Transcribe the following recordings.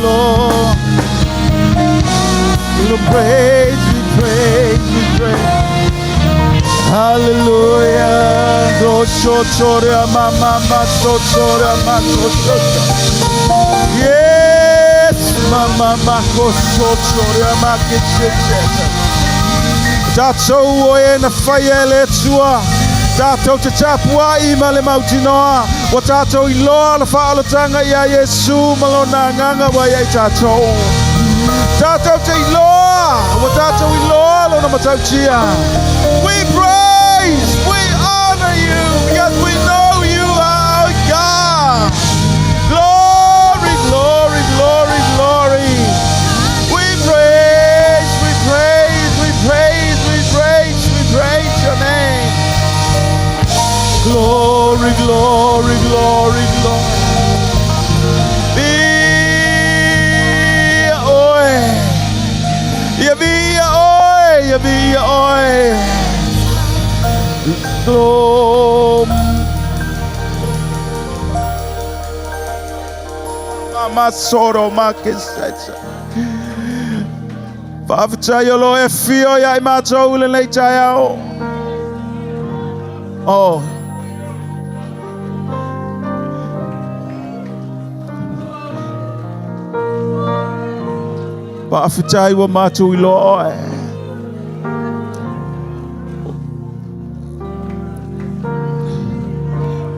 Lord. We praise, we praise, we praise. Hallelujah. Yes, Mama Tato oe na whaia le tua. Tato te tapua I male mautinoa. Wa tato I loa la whaalatanga I a Yesu malona nganga wa ia tato. Tato te I loa. Wa tato I loa lo na matautia. We praise, we honor you, because we know you are God. Glory, glory, glory, glory. We praise, we praise, we praise, we praise, we praise your name. Glory, glory, glory, glory. Via oi, via oi, via oi. Glory. Mama soro makesacha. Pavcha yolo e fio ya imacho ule le chayao. Oh. Pavcha iwa macho ilo oe.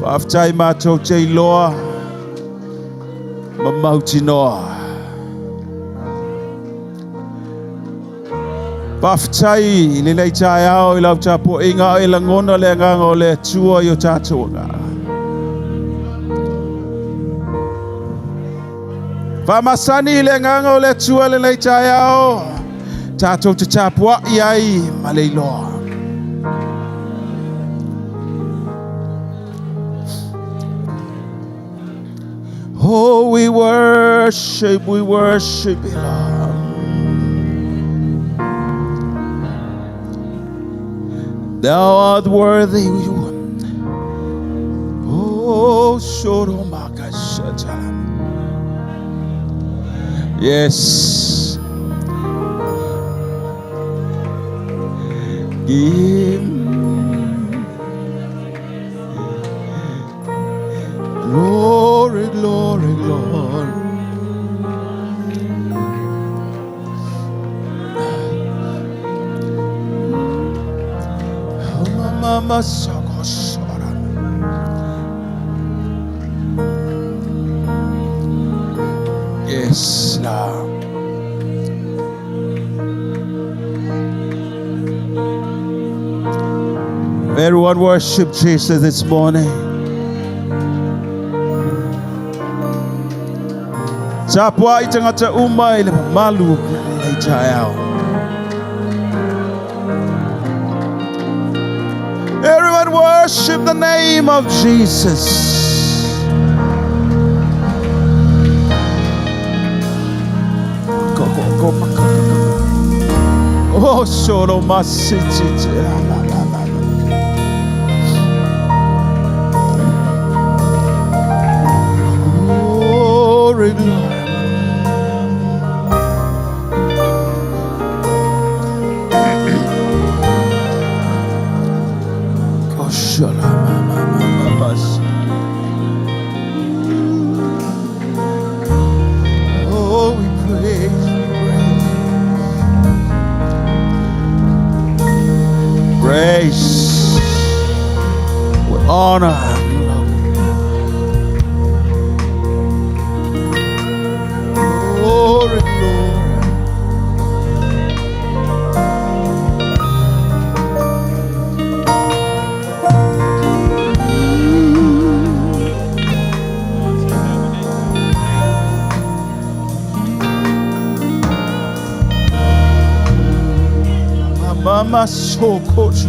Pavcha macho che iloa. Mamauti noa. Paftai le le chayao I lau chapo inga I langona le nganga le tua yo chatonga. Pamasani le nganga le tua le chayao. Chato te chapua iai malelo. Oh, we worship you, Lord. Thou art worthy. Oh, Shodomaka. Yes. Give glory, glory, glory. Oh, Mama Sokosora. Yes, Lord. Everyone worship Jesus this morning. Chapua itangata umai le malu le chayao. Everyone worship the name of Jesus. Oh, solo masiti. Glory, glory. Oh, we praise, grace, with honor and glory, glory. Mama so coach.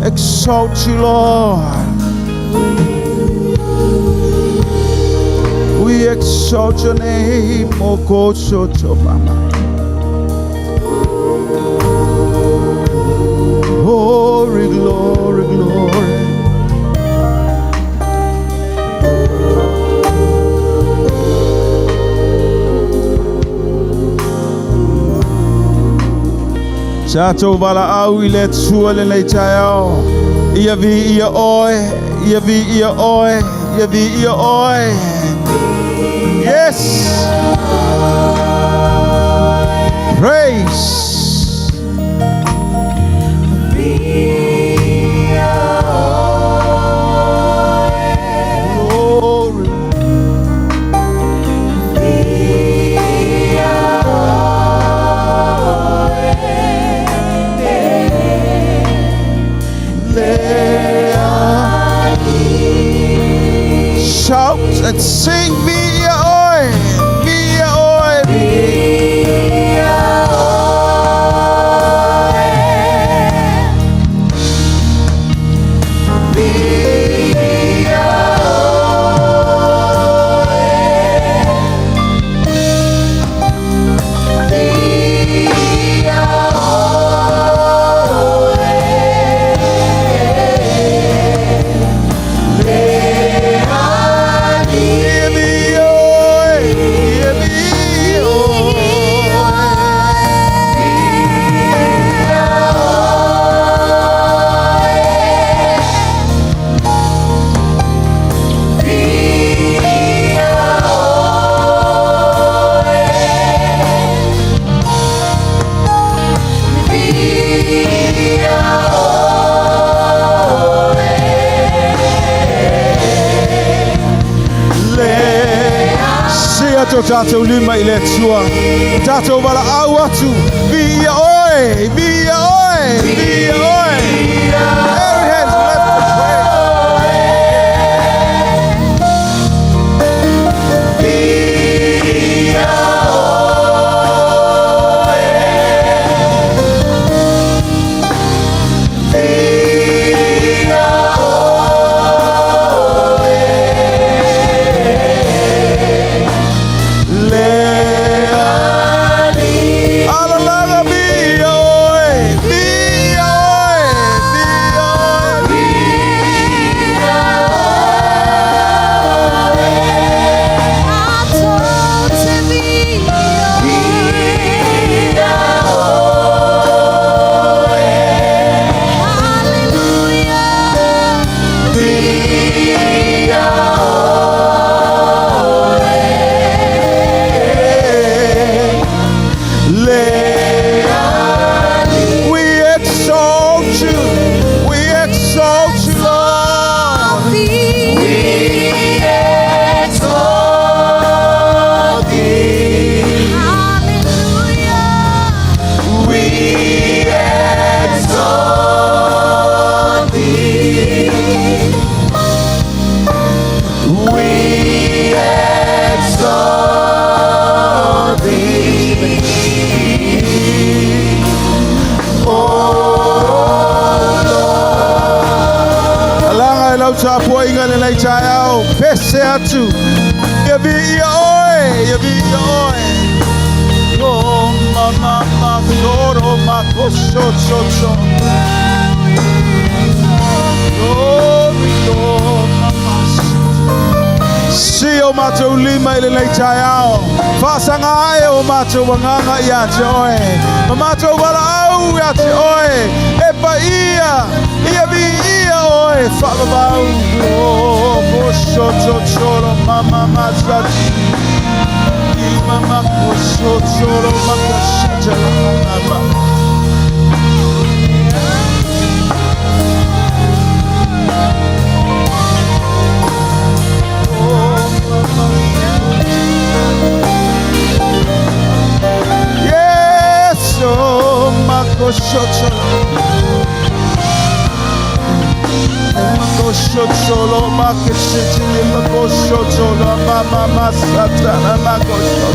exalt you, Lord. We exalt your name, Mokosoto Mama. Glory, glory, glory. Chato bala au ile tsuale le chayao. Ia vi ia oi, ia vi ia oi, ia vi ia oi. Yes. Praise. Glory. Shout and sing me oi, me oi, me Tato lima ile tsua tato bala awatu bi oi bi oi bi oi. Every hand's left to pray. Sa po ingal na chayao pese atu yabi oi oh mama soro makoso so oh mama si o mato lima ile na chayao fasa ngai o mato wanganga ya joy mato balau ya joy epa ia bi oi fala bau oh koso choro mama masati mama koso choro makasha mama oh mama yes oh makoso choro solo makesiti makosho solo mama satana makosho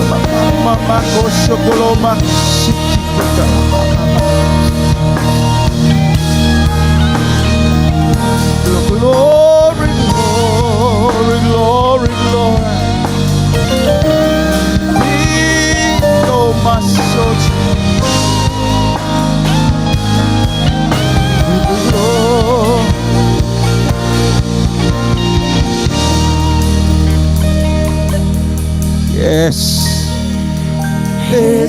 mama makosho koloma sikita Yes.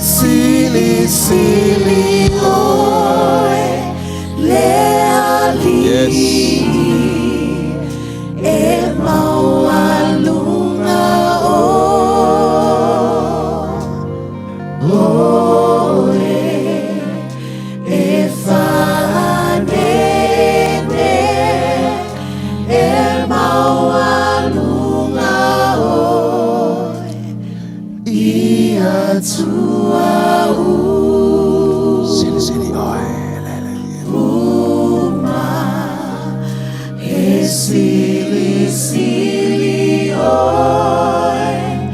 Sili sili oe leali. Yes. E maualunga oe e whanene e maualunga oe ia tua Sili sili oe. Sili sili oe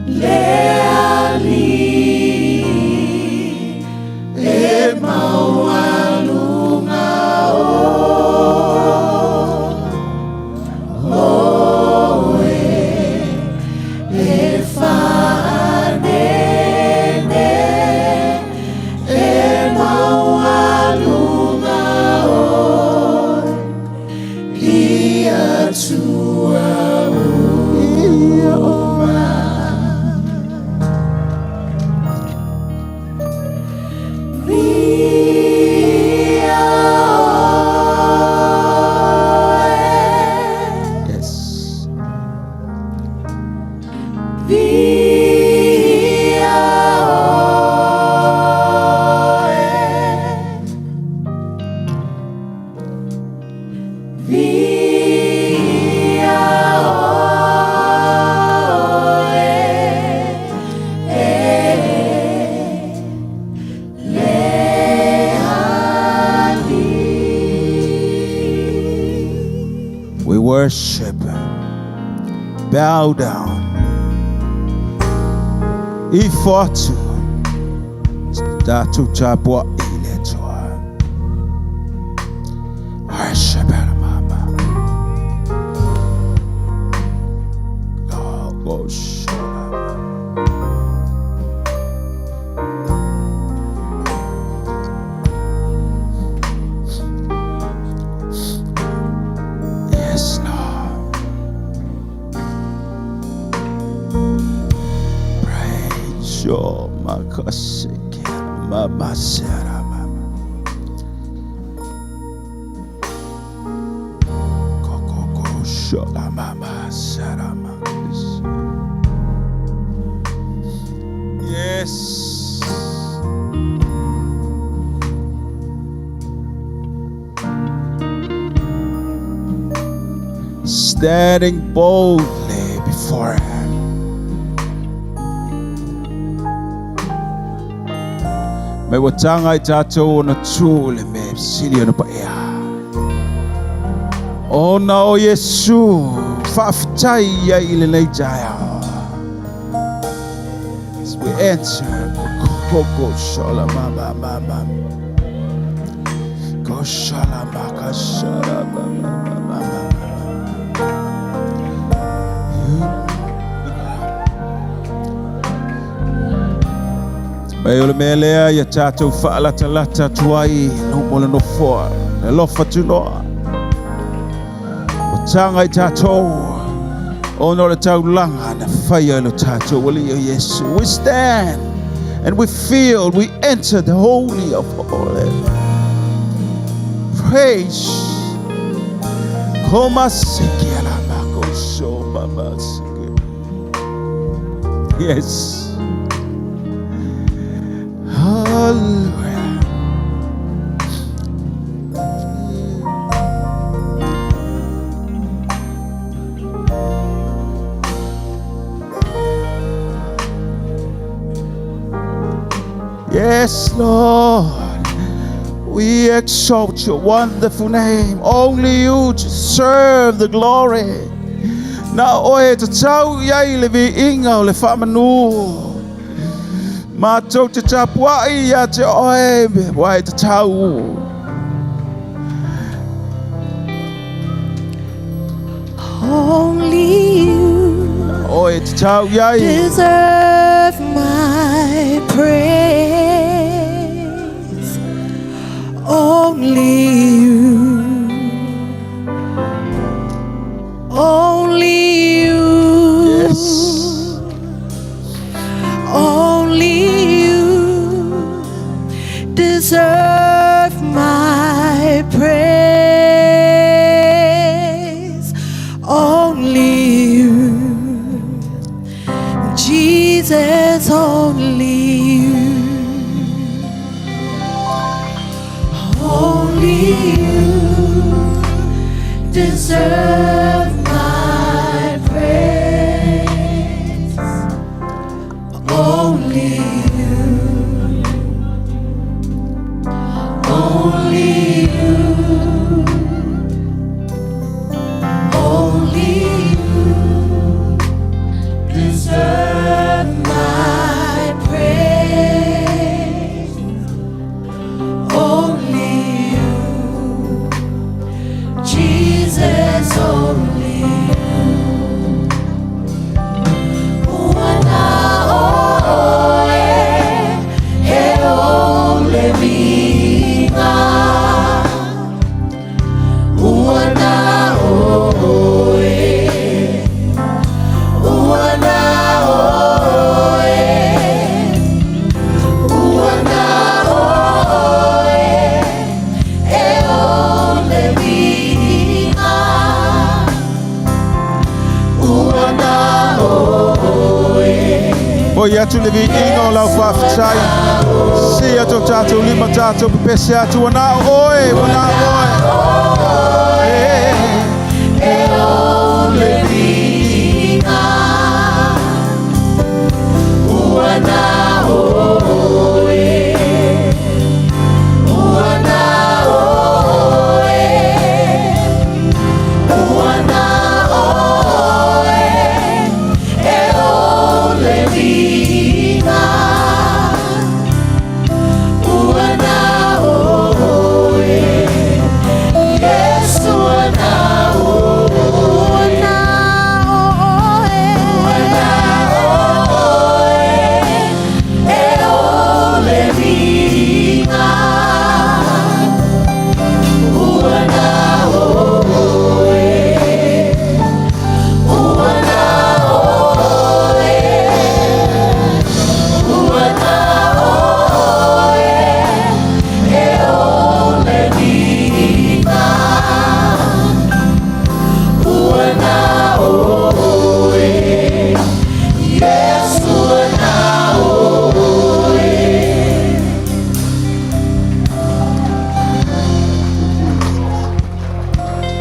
leali e maualunga oe e whanene e maualunga oe ia tua ia oma. Via oe. Yes. Via oe. Via We worship, bow down, ifatu, datu chapwa iletua. Worship mama. Oh, gosh. Yes, Lord. Praise your makasiki, mama sera mama. Koko shola mama sera mama. Yes. Standing boldly before Him. May watanga itato na tule me silio na paia. O na o Yesu fafitai ya ile na ijaya. As we enter Koko shala mama mama. Go shala maka shala mama mama. May ole melea ya tato fa'alata lata tuai no mola no foa na lofa tunoa. Watanga i tato ono le taulanga na fire lo tato wali o Yesu. We stand and we feel we enter the holy of holies. Praise. Koma sikiala mako so mama siki. Yes. Hallelujah. Yes, Lord. We exalt your wonderful name. Only you deserve the glory. Na oe te tau iai le vi inga o le whamanu. Ma tau te tapuai ia te oe wai te tau. Only you Oe te tau iai. deserve my praise. Only you. Only you. Yes. Hoi atu le vi inga o lau whawhitai. Si ato tātou lima tātou pepese atu wana oe, wana oe. E o le vinga Uana oe Uana oe Uana oe E o le vinga Uana oe Yes, uana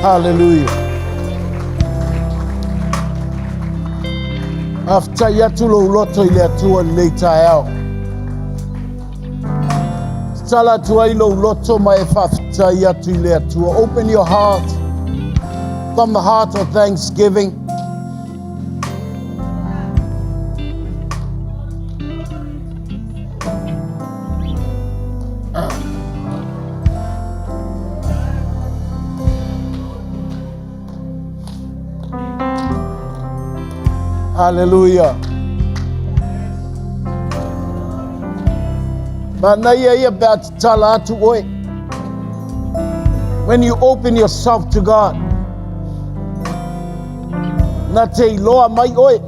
Hallelujah. After yatulo loto ile atua later out. Tala tua ilo loto mai after yatu ile atua. Open your heart from the heart of thanksgiving. Hallelujah. When you open yourself to God, na te loa mai oe.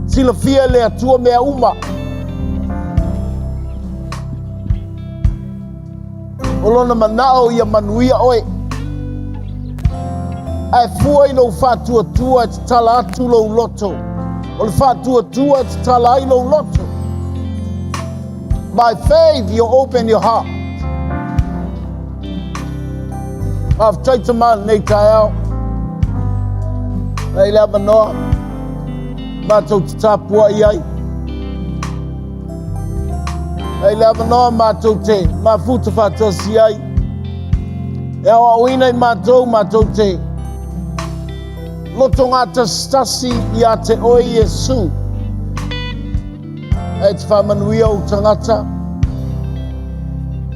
Sila fia le atua mea uma. Olona manao ia manuia oe. Ai fua i lo fatua tua te tala atu lo loto. O le fatua tua te tala ai lo loto. By faith, you open your heart. I've tried to man nei tai au. Nei lea manoa. Mātou te tāpua i ai. Nei lea manoa mātou te mafuta whātasi ai. E awa uina i mātou te loto ngā te stasi i a te oe Yesu. E te whamanuia o tangata.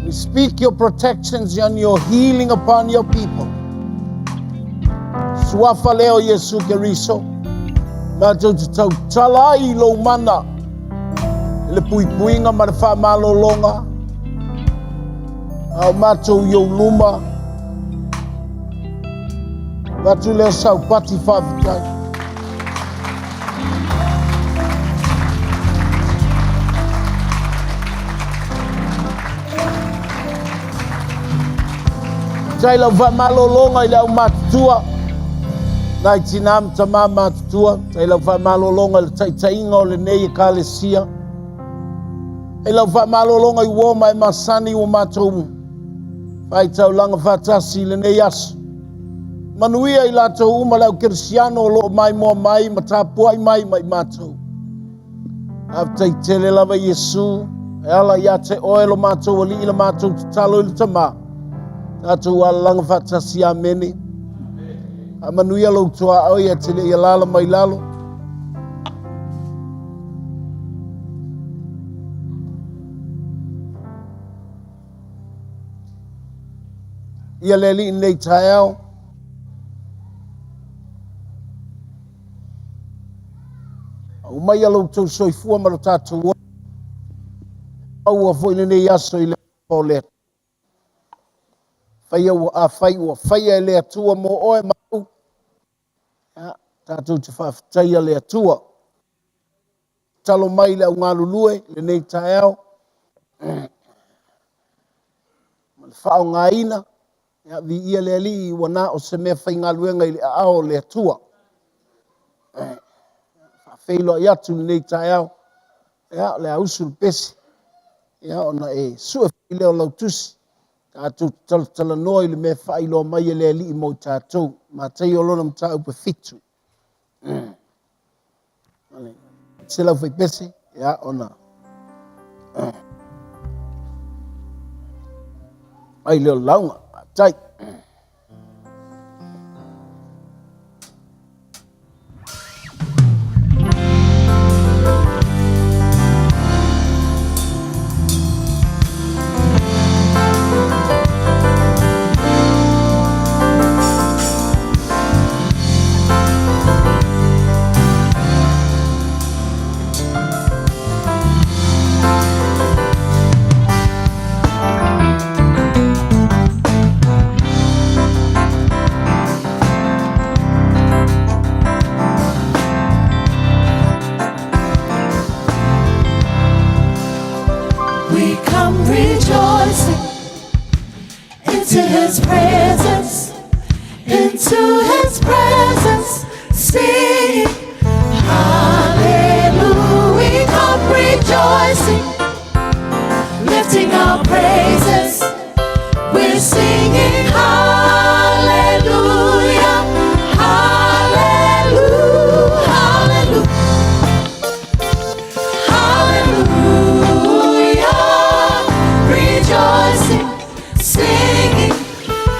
We speak your protections and your healing upon your people. Suafa leo Yesu Keriso. Mātou te tau talai lo mana. Le pui puinga ma le whamalolonga. Au mātou yo luma. Mātou leo sau pati whawhitai. Tai lau whamalolonga i lau mātutua. Nai tinam tamā mātutua. Tai lau whamalolonga i taitainga o le nei e kālesia. E lau whamalolonga i woma e masani o mātou. Whai tau langa whatasi le nei asu. Manuia i lātou uma lau Kirisiano o loo mai mua mai ma tāpua i mai mātou. Aftai tele lava Yesu. E ala ia te oelo mātou ali ila mātou te talo ili tamā. Tātou ala langa whatasi a mene. A manuia lau toa au ia tele ia lala mai lalo. Ia leli nei tai au. O mai alo tau soifua mara tātou o. Au a foi nei aso i le pole. Whaia ua a whaia le atua mo oe mau. Tātou te whawhitai a le atua. Talo mai le au ngā lulue, le nei tai au. Ma le whao ngā ina. Vi ia le ali i wana o se mea whai ngā luenga i le ao le atua. Whawhelo i atu nei tae au. Ia, le ausu pesi. Ia, ona e sua whileo lau tusi. Tātou tala noa i le mea whailo mai e le li i mo tātou. Ma tei olona mta upe fitu. Se lau whai pesi. Ia, ona. Ai leo launga. Tai. We come rejoicing into His presence, singing hallelujah. We come rejoicing, lifting our praises. We're singing hallelujah, hallelujah, hallelujah. Rejoicing, singing,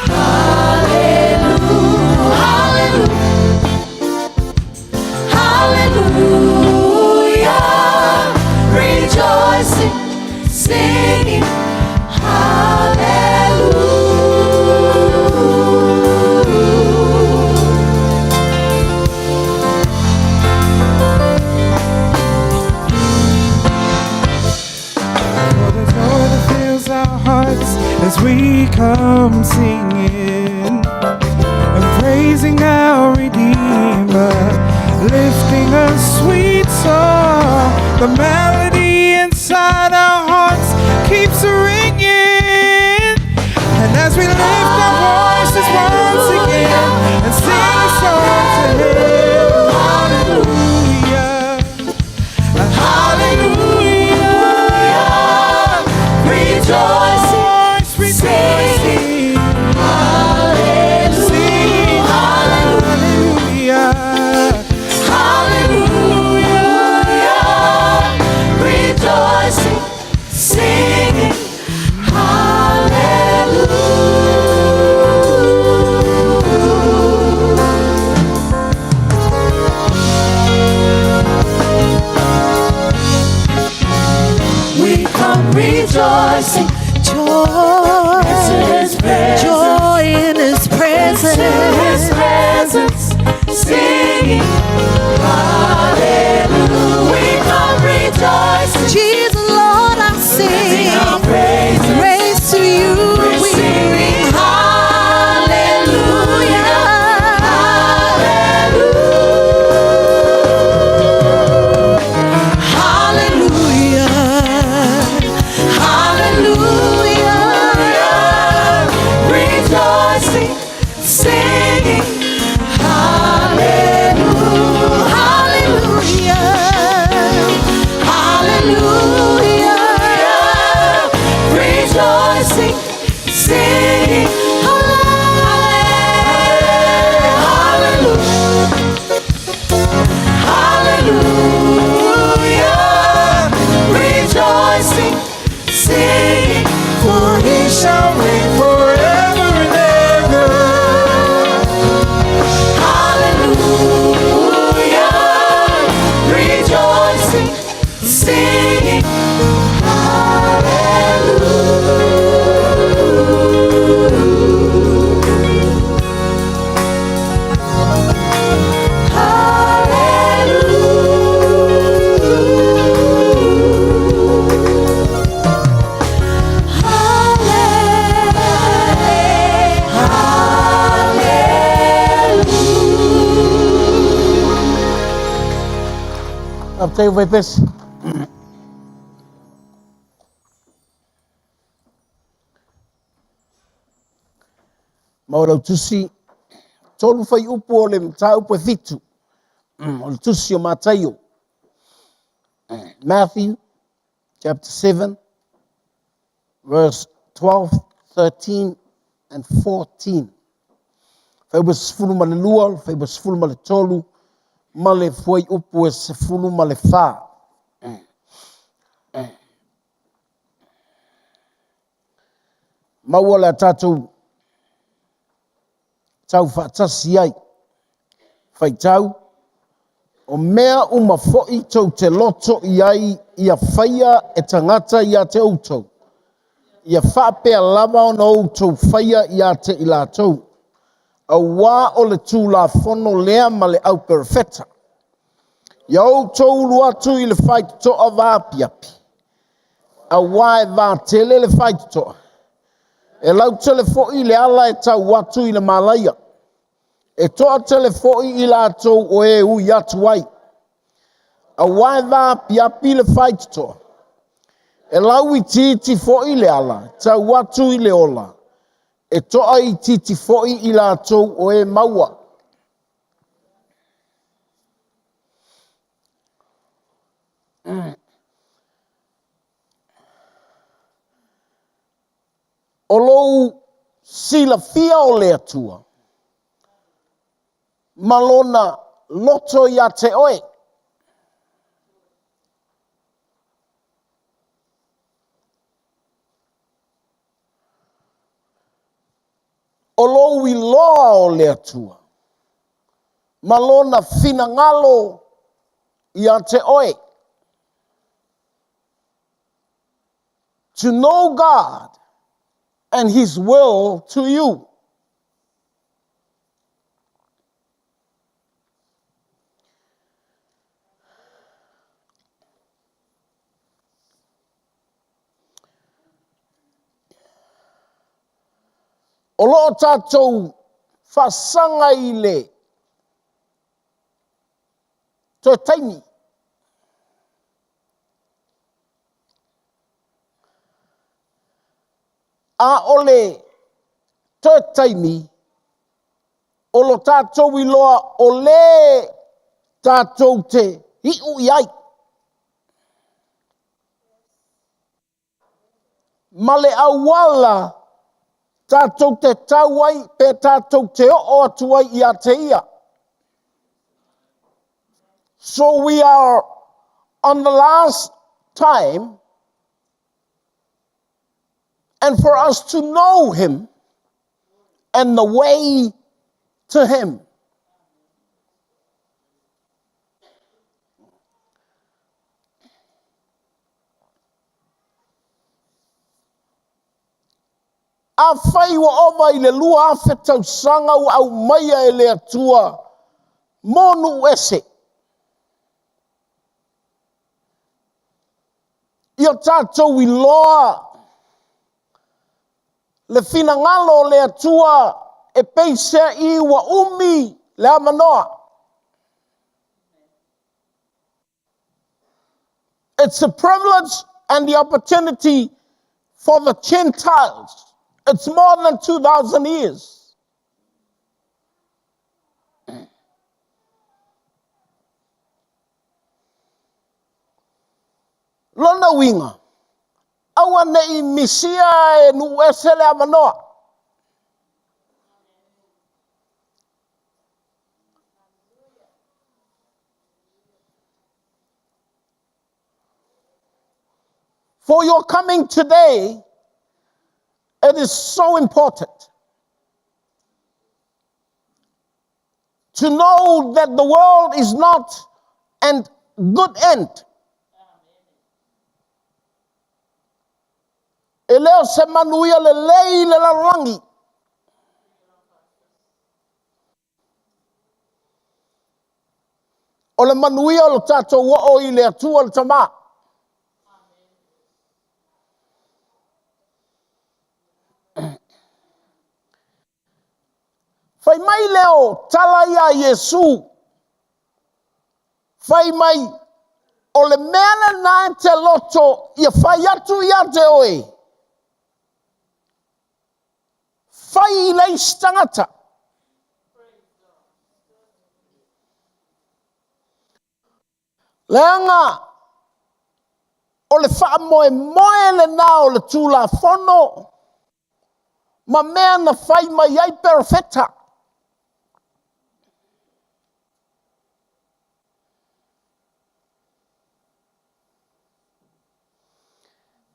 hallelujah, hallelujah, hallelujah. Rejoicing, singing, as we come singing and praising our Redeemer, lifting a sweet song. The melody inside our hearts keeps ringing, and as we lift our voices once again and sing a song to Him, hallelujah, hallelujah, rejoicing. Singing, hallelujah, hallelujah, rejoicing, singing, hallelujah. We come rejoicing. Joy in His presence, singing hallelujah. We come rejoicing. Jesus, Lord, I sing praise to You. We sing hallelujah, hallelujah, hallelujah, hallelujah. Rejoicing, singing hallelujah, hallelujah, hallelujah. Rejoicing, singing hallelujah, hallelujah. Rejoicing, singing, for He shall reign forever and ever. Hallelujah, rejoicing, singing Tei vai pesi. Maurau tusi, tolu fai upo o le mta upo fitu. O le tusi o Mataio. Matthew chapter 7, verse 12, 13, and 14. Faiba sefulu ma le lua, faiba sefulu ma le tolu, ma le fuai upu e sefulu ma le wha. Maua le tatou tau whaatasi ai. Whai tau, o mea uma fo'i tau te loto i ai ia whaia e tangata ia te outou. Ia whapea lava o na outou whaia ia te i lātou. A wā o le tū la whono lea ma le au perfeta. Ia outou luatu i le whaitoa vāpiapi. A wā e vā tele le whaitoa. E lau tele fo'i le ala e tau watu i le malaia. E toa tele fo'i i lātou o e ui atu ai. A wā e vā piapi le whaitoa. E lau i titi fo'i le ala, tau watu i le ola. E toa i titi fo'i i lātou o e maua. O lou sila fia o le atua. Malona loto ia te oe. O lou i loa o le atua. Malona finangalo ia te oe. To know God and His will to you. O loo tātou whasanga i le to taimi. A ole to taimi, o lo tātou i loa o le tātou te hiu iai. Ma le awala tātou te tauai pe tātou te o atuai i a te ia. So we are on the last time, and for us to know Him and the way to Him. A whai wa oma i le lua a whetau sanga u au maia e le atua monu ese. Ia tātou i loa le finangalo le atua e peisea i wa umi le amanoa. It's a privilege and the opportunity for the Gentiles. It's more than 2,000 years. Lona winga. Awa nei misia e nu esele amanoa. For your coming today, it is so important to know that the world is not an good end. E leo se manuia le lei le larangi. O le manuia o le tātou wao i le atua le tama. Fai mai leo tala ia Yesu. Fai mai o le mele na te loto ia fai atu ia te oe. Fai lei stangata. Leanga, o le wha moe moe le na o le tūla whono, ma mea na whai mai ai perfecta.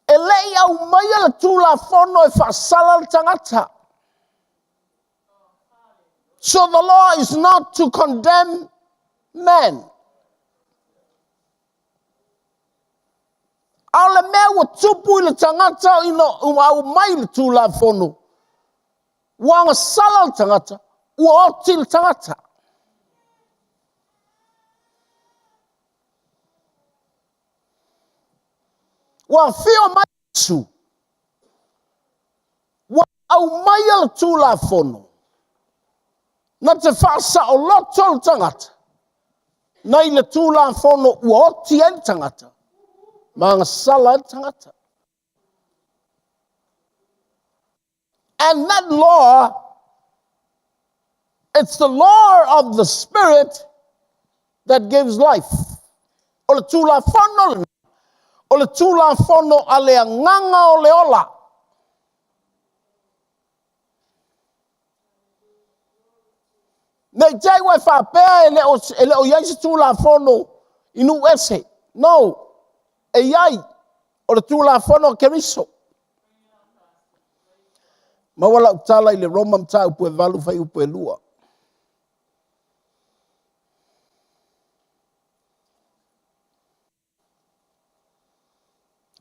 E lei au mai le tūla whono e whaasala le tangata. So the law is not to condemn men. Au le mea ua tupu i le tangata ina au mai le tūla whono. Wanga sala le tangata, ua oti le tangata. Wa fio mai su. Wa au mai le tūla whono. Na te whaasa o loto le tangata. Nei le tūla whono ua oti e le tangata. Manga sala le tangata. And that law, it's the law of the Spirit that gives life. O le tūla whono, o le tūla whono a lea nganga o le ola. Nei tei wai whapea e le o iaisi tūla whono inu ese. No, e iai o le tūla whono keriso. Ma wala utala i le Roma mta upu e valu fai upu e lua.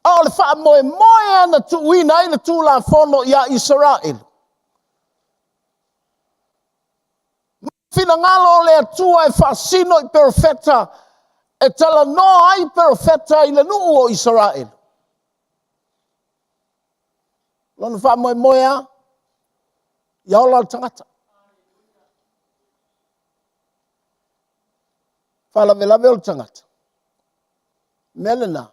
O le wha moe moe ana tu uina i le tūla whono ia Israel. Fina ngalo le atua e whaasino i perfecta e tala no ai perfecta i le nuu o Israel. Lona wha moe moe a, ia ola le tangata. Wha la vela vela tangata. Melena.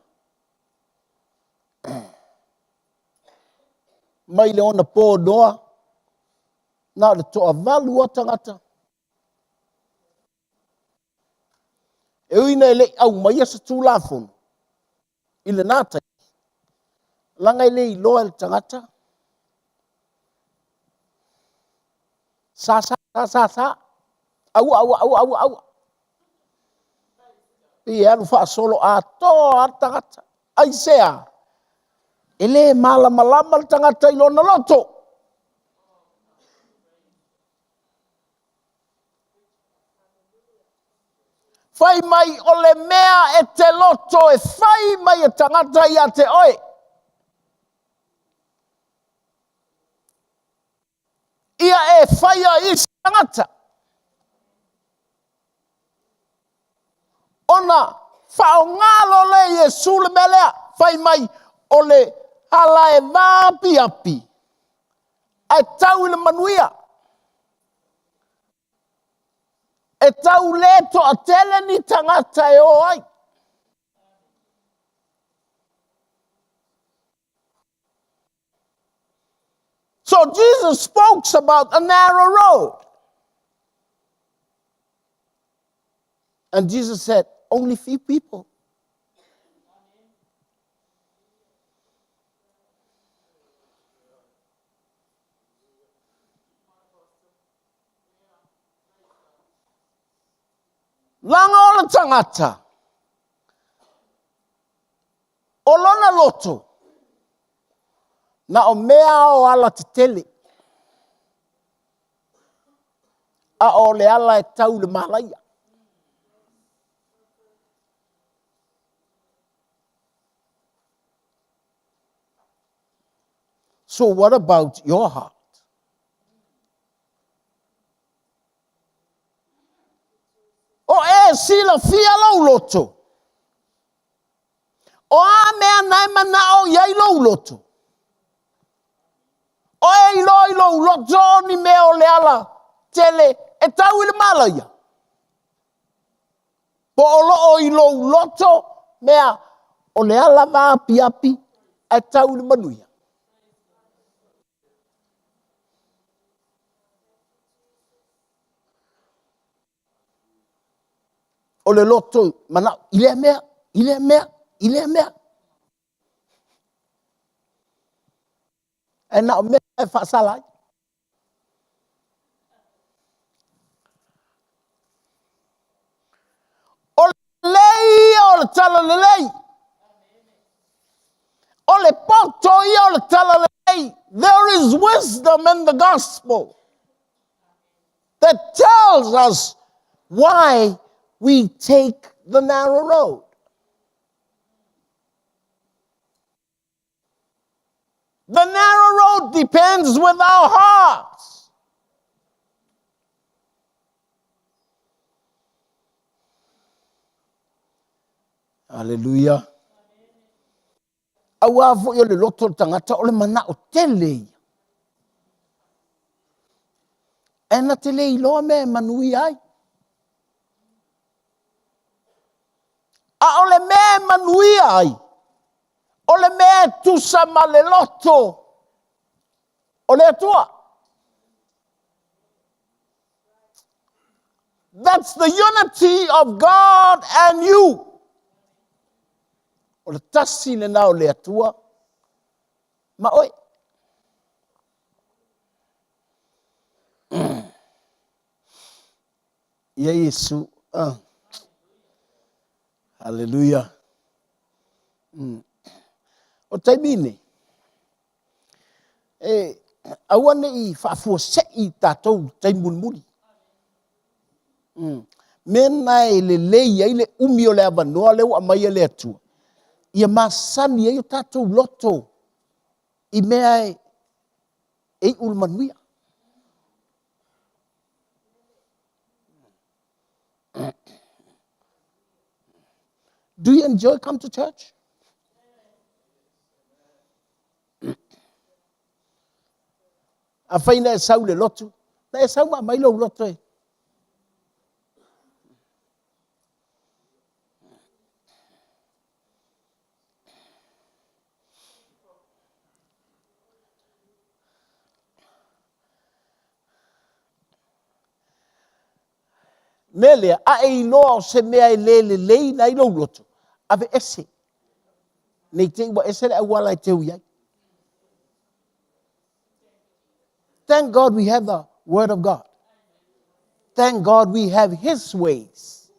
Mai le ona pō doa, na le toa valu o tangata. E uina ele au mai asa tūla whono. I le nātai. Langa ele i loa le tangata. Sa. Au. I alu wha solo a toa tangata. Ai sea. Ele malama le tangata i lona loto. Fai mai o le mea e te loto e fai mai e tangata i a te oe. Ia e fai a isi tangata. Ona whao ngalo le Jesu le melea. Fai mai o le ala e vāpi api. E tau le manuia. E tau leto a tele ni tangata e o ai. So Jesus spoke about a narrow road. And Jesus said, only few people. Langa o le tangata. O lona loto. Na o mea o ala te tele. A o le ala e tau le malaia. So what about your heart? O e sila fia lau loto. O a mea naima na o iai lau loto. O e ilo loto ni mea o le ala tele e tau le malaia. Po o lo o ilo loto mea o le ala va api e tau le manuia. o le loto mana ile mea, ile mea, ile mea. E na o mea e whaasalai. O lei o le tala le lei. O le poto i o le tala le lei. There is wisdom in the gospel that tells us why we take the narrow road. The narrow road depends with our hearts. Hallelujah. Awa fo yo le loto tangata o le mana o tele. Ena tele I loa me manui ai. A o le me manui ai. O le me tusa ma le loto. O le atua. That's the unity of God and you. O le tasi le na o le atua. Ma oi. Ia Yesu. Hallelujah. O taimine. Awane I whaafua sei tātou taimunmuri. Mena e le lei ai le umi o le avanoa leo a mai le atua. Ia masani ai o tātou loto. I mea e ulmanuia. Do you enjoy come to church? A whaina e sau le lotu. Na e sau ma mai lo loto e. Melea, a e inoa o se mea e lele lei na ilo loto. Ave ese. Nei te iwa ese le awala e te uiai. Thank God we have the Word of God. Thank God we have His ways.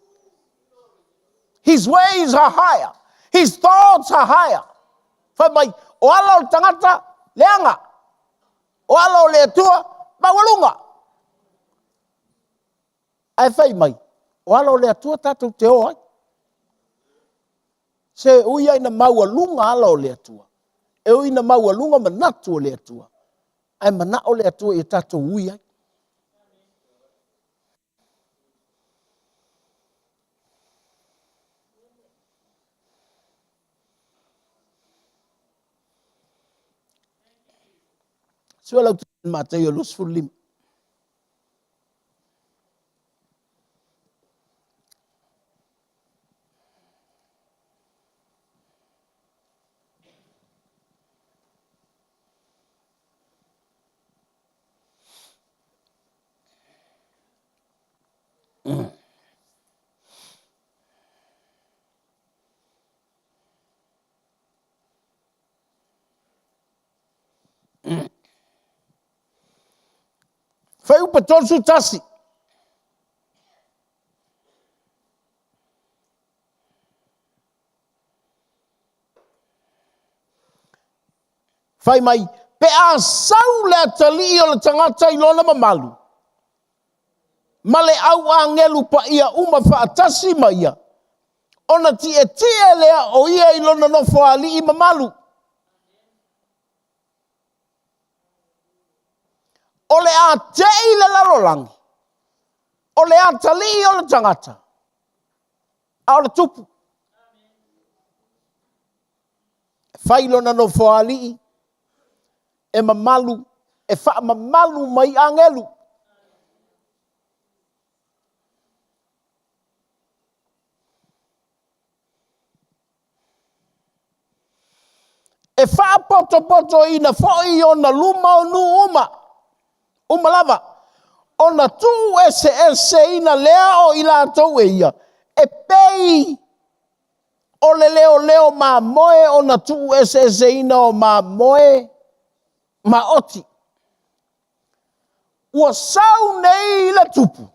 His ways are higher. His thoughts are higher. Whamai, o ala o tangata, leanga. O ala o le tua, mawalunga. Ai whai mai, o ala o le atua tātou te oai. Se ui ai na maua lunga ala o le atua. E ui na maua lunga manatu o le atua. Ai mana o le atua e tātou ui ai. Sua lau tu mātai o lusful lim. Fai upa tonsu tasi. Fai mai, pe a sau le atali o le tangata I lona mamalu. Ma le au a ngelu pa ia uma whaatasi ma ia. Ona tie lea o ia I lona nofo ali I mamalu. O le a tei le larolangi. O le a tali o le tangata. A o le tupu. Whailo na no whaali. E mamalu. E wha mamalu mai angelu. E wha poto ina foi o na luma o nu uma. Uma lava, ona tu ese ina lea o ila tau e ia. e pei o le leo ma moe o na tu ese ina o ma moe ma oti. Ua sau nei le tupu.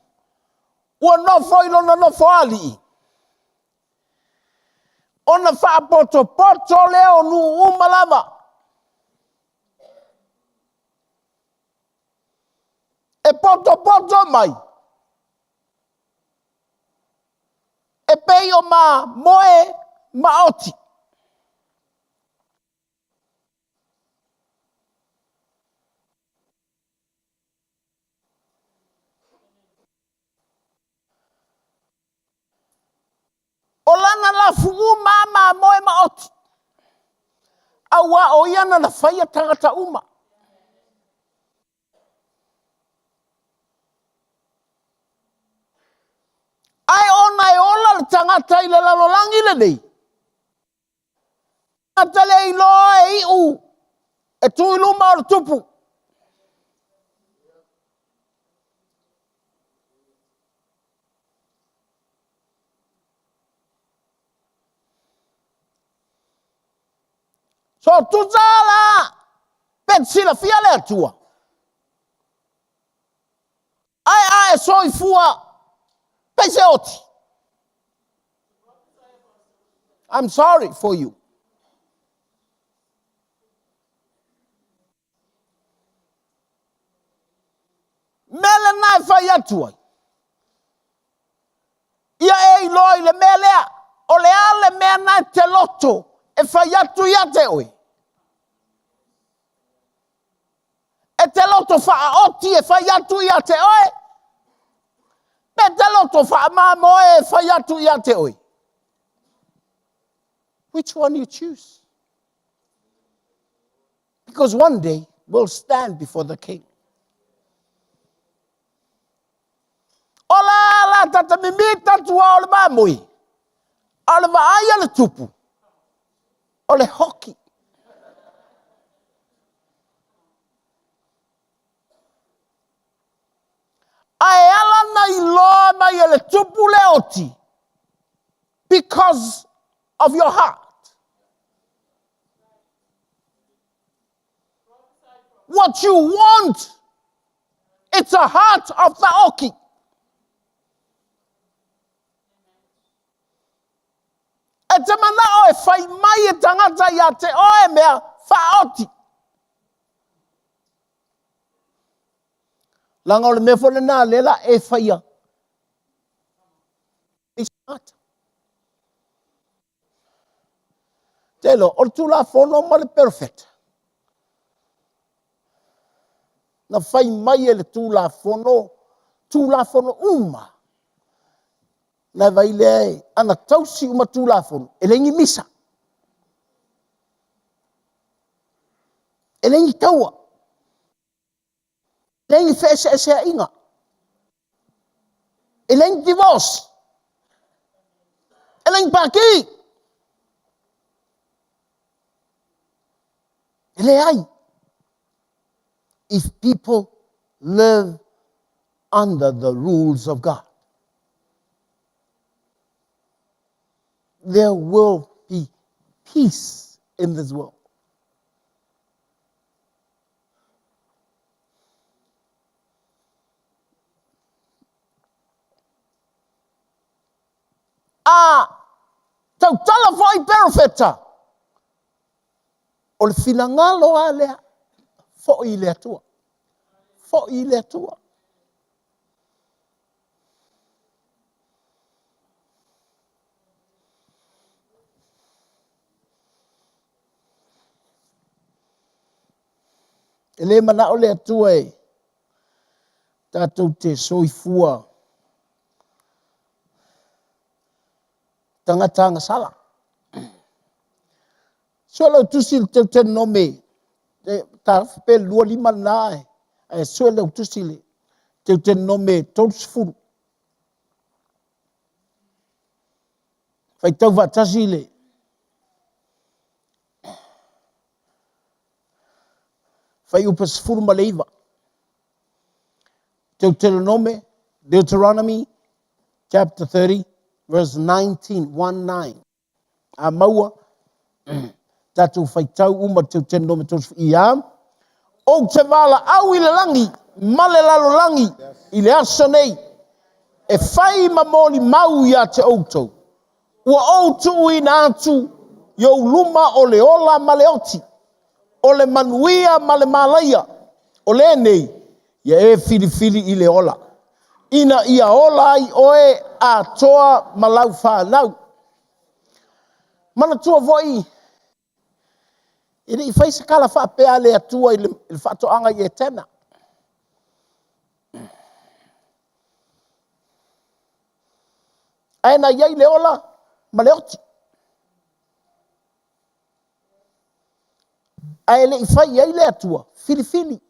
Ua nofo ilo na nofo ali. Ona wha poto leo nu umalama. E poto mai. E pei o ma moe ma oti. O lana la fugu ma moe ma oti. Aua o iana na whaia tangata uma. Ai ona e ola le tangata i le lalolangi le nei. Tangata le iloa e iu. E tu iluma o le tupu. So tu zala. Pensila fia le atua. Ai so i fua. Pese oti. I'm sorry for you. Mele nai fai atua. Ia e iloi le melea. O le ale mea nai te loto. E fai atu ia te oi. E te loto faa oti e fai atu ia te oi. Me te loto faa mamoe e fai atu ia te oi. Which one you choose? Because one day we'll stand before the King. Ola la tata mimita tua o le mamui. O le vaaya le tupu. O le hoki. Ai ala na iloa mai le tupu le oti. Because of your heart. What you want, it's a heart of the oki. E te mana o e whai mai e tangata ia te oe mea whaoti. Langa o le mea fole nā lela e whaia. E smart. Telo, o tu la fono ma le perfect. Na whai mai e le tu la fono uma. Na vai le ana tausi uma tu la fono. E lengi misa. E lengi taua. E lengi fese ese inga. E lengi divorce. E lengi paki. E le ai. If people live under the rules of God, there will be peace in this world. Tau tala foi perfecta. O le finangalo a lea. Fo i le atua. Fo i le atua. E le mana o le atua e. Tātou te soifua. Tangata sala. So lo tusil te nome. Ta pe lua lima nae. E so lo tusile. Te nome todos furu. Fai tau va tasile. Fai upas furu maleiva. Deuteronomy, chapter 30, verse 19, 1-9. A maua, tatu whaitau uma tau tendo me tosu ia. O te wala au i le langi, male lalo langi, i le aso nei. E whai mamoli mau ia te outou. Ua outu i na atu, iou luma o le ola ma le oti. O le manuia ma le malaia. O le nei, ia e filifili i le ola. Ina ia ola ai oe a toa malau whanau. Mana tua voi. Ine i whaisa kala whapea le atua i le whatoanga i e tena. Aena iai le ola, ma le oti. Aele i whai iai le atua, filifili.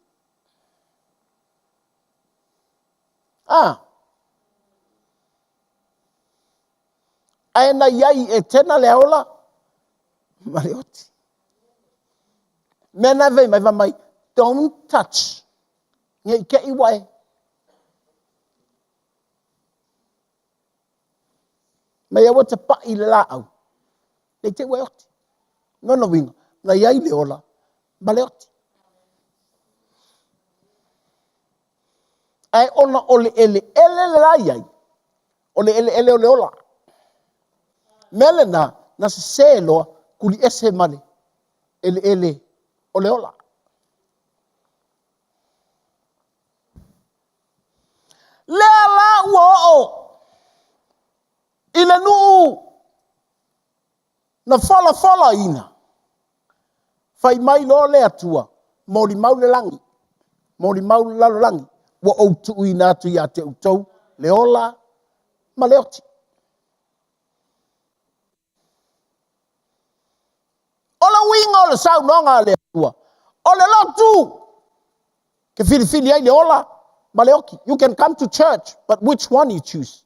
Aena iai e tena le ola, ma le oti. Mena vei mai va mai, don't touch. Nge i ke i wae. Mai awa te pa i le la au. Le te wae oti. Nono winga, na iai le ola, ma le oti. Ai ona ole ele le la iai. Ole ele ole ola. Mele na se se loa, kuli ese male. Ele ole ola. Lea la ua o. Ile nuu. Na fala ina. Fai mai lo le atua. Mori mau le langi. Mori mau le lalo langi. Wa o tu ina atu ia te utou. Le ola. Ma le oti. Ola winga o le sau nonga le atua. O le lotu. Ke filifili ai le ola. Ma le oki. You can come to church. But which one you choose?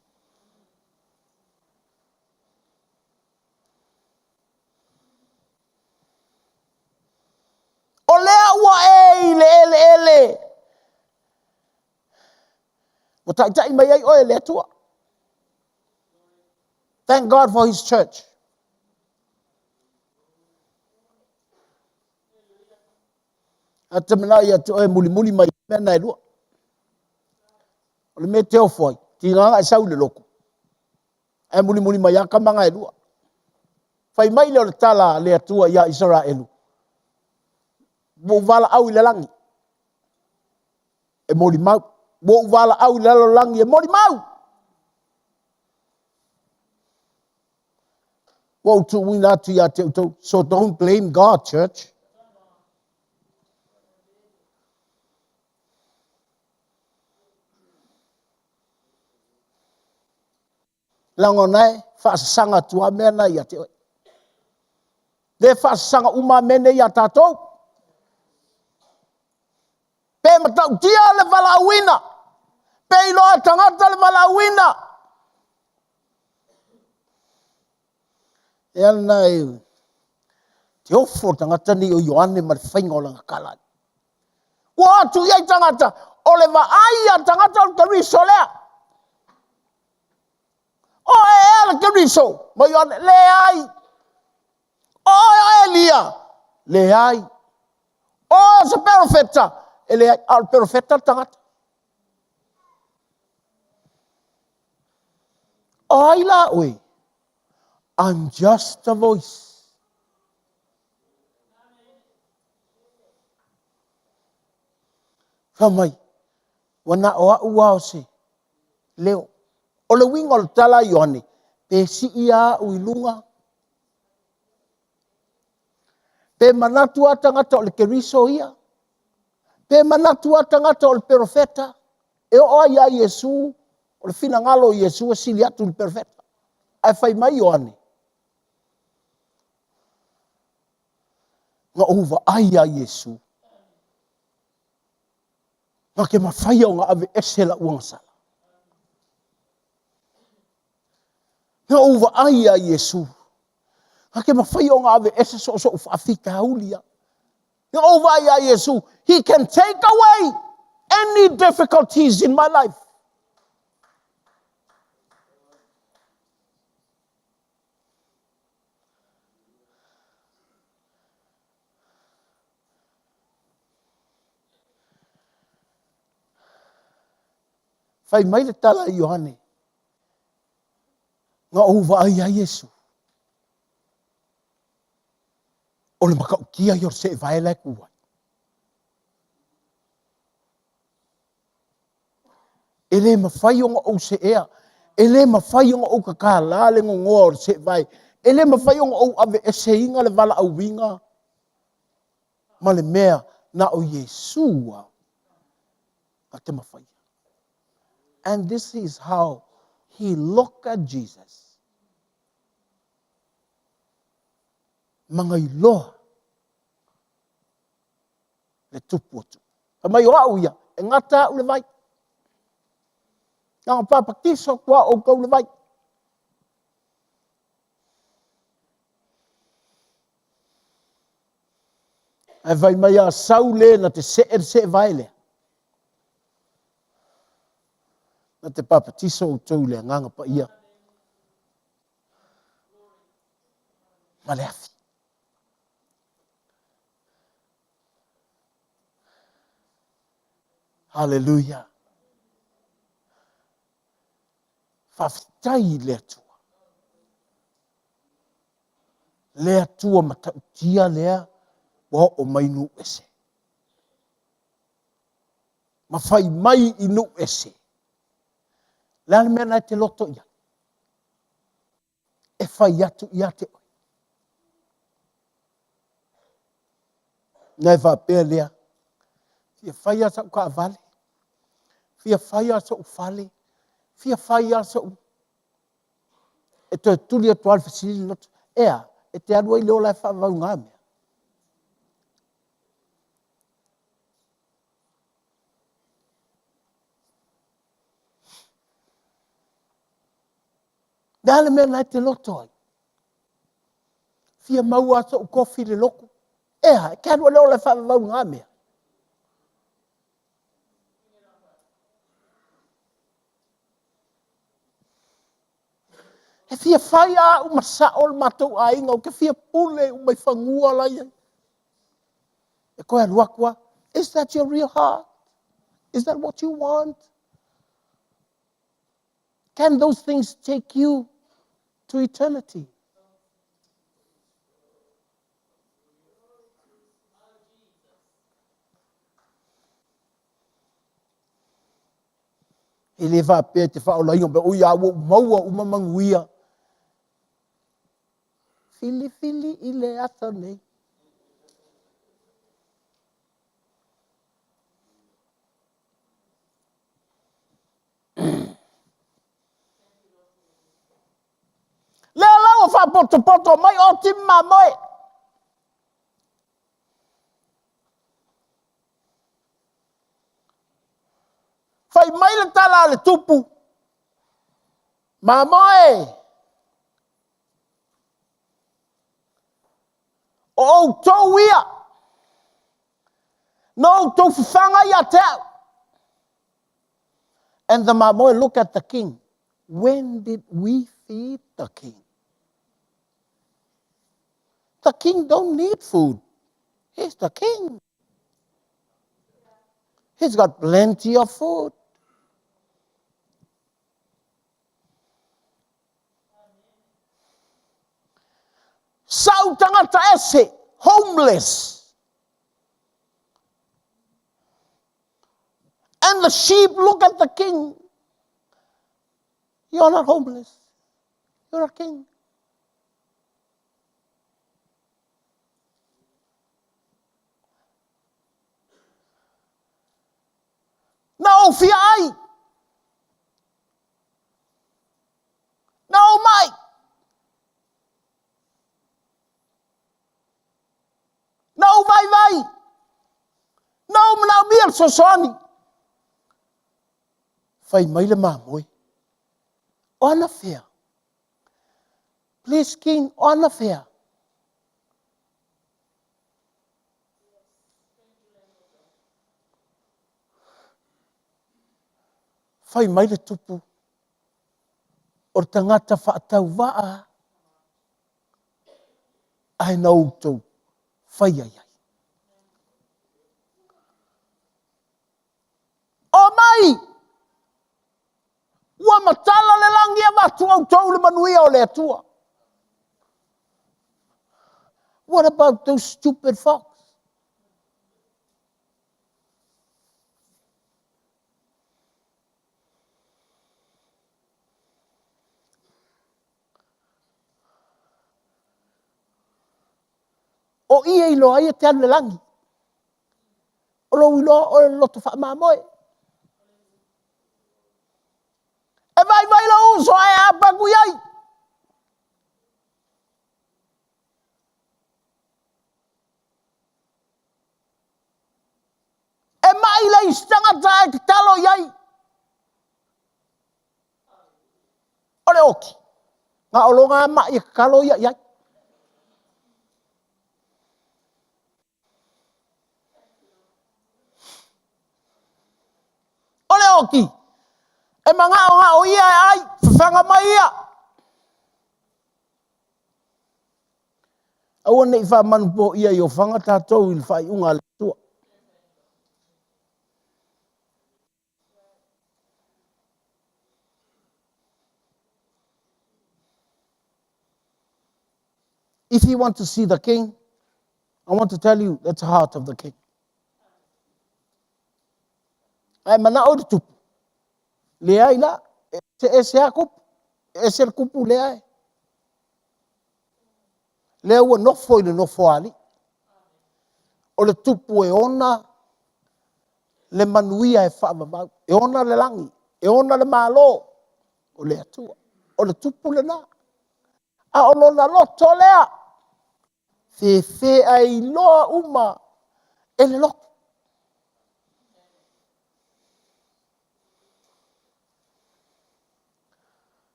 O lea ua e ele. O tai mai ai oe le atua. Thank God for his church. Atamana ia te oe muli mai mena e lua. O le me teo foi. Ti nganga e sau le loko. E muli mai aka manga e lua. Fai mai le o le tala le atua ia Israelu. Wo vala au i le langi. E mori mau. Wo vala au i le langi e mori mau. Wo tu wina atu ia te utou. So don't blame God, church. Lango nai, whaasasanga tua mena ia te oe. Le whaasasanga uma mene ia tātou. Pe matau tia le wala awina. Pe iloa tangata le wala awina. Ea nai, te ofo tangata ni o Ioane ma le whainga o langa kalani. Ua atu iai tangata, o le wa aia tangata o le kariso lea. O e le kariso, ma Ioane, le ai. O Elia, le ai. O se profeta, ele al profeta tangata. Ai la oi. I'm just a voice. Kamai. Wana o ua o se. Leo. O le winga o le tala Ioane. Pe si ia uilunga. Pe manatu atangata o le keriso ia. Pe manatu atangata o le profeta. E o ia Yesu. O le fina ngalo Yesu e sili atu le profeta. Ai fai mai Ioane. Nga uva ai a Yesu. Nga ke mawhai o nga ave esela uang sala. Nga uva ai a Yesu. Nga ke mawhai o nga ave ese so ufafika haulia. Nga uva ai a Yesu. He can take away any difficulties in my life. Whai mai le tala i Iohane. Ngā uwa ai a Yesu. O le makau kia i or se vai lai kuwai. E le mawhai o ngā o se ea. E le mawhai o ngā o kakala le ngongoa o se vai. E le mawhai o ngā o ave e se inga le wala au winga. Ma le mea na o Yesua. A te mawhai. And this is how he looked at Jesus. Mangai loa. Le tupu atu. Pa mai o au ia. E ngata au le vai. Nga papatiso kua o kau le vai. E vai mai a sau le na te se vai le. Na te papatiso o tau le nganga pa ia. Ma le afi. Hallelujah. Whawhitai le atua. Le atua matautia lea wa o mai nu ese. Ma whai mai i nu ese. Lana mea nai te loto ia. E whai atu ia te oi. Nai whapea lea. Fia whai asa u ka avale. Fia whai asa u whale. Fia whai asa u. E toi tuli atu alfa sili loto. Ea, e te arua i leo lai whavau ngā mea. Dale mea nai te loto ai. Fia mau asa u kofi le loko. Ea, e te arua leo lai whavau ngā mea. E fia whai a u masao le matou a inga o ke fia pule u mai whangua lai ai. E koe arua kua, is that your real heart? Is that what you want? Can those things take you to eternity? E le whapea te whaolai o me ui awo maua umamanguia. Fili fili i le ata nei. Le lau wha poto poto mai o tima moe. Whai mai le tala le tupu. Ma moe. O tau ia. No tau whiwhanga ia te au. And the mamoe look at the king. When did we feed the king? The king don't need food. He's the king. He's got plenty of food. Sau tangata ese, homeless. And the sheep look at the king. You're not homeless. You're a king. No fia ai. No mai. No vai vai. No mna miel sosoni. Fai mai le mamoi. On affair. Please king, on affair. Fai mai le tupu. O tangata whaatau waa. Ai nau tau. Fai ai ai. O mai! matala le langi a watu au tau le manuia o le atua. What about those stupid fox? O ia ilo ai te anu le langi. O lo ilo o le loto wha mamoe. E vai la uso ai a bagu iai. E mai la istanga tae te talo iai. O le oki. Nga olonga mai e kalo iai. O le oki. E manga o nga o ia ai. Whanga mai ia. Aua nei wha manu po ia i o whanga tātou il whai unga le tua. If you want to see the king, I want to tell you that's the heart of the king. Ai mana o tu. Le ai la se a kup. E se kupu le ai. Le ua no foi le no foali. O le tupu e ona le manuia e whaamamau. E ona le langi. E ona le malo. O le atua. O le tupu le na. A ono na loto lea. Fe ai loa uma. E le loto.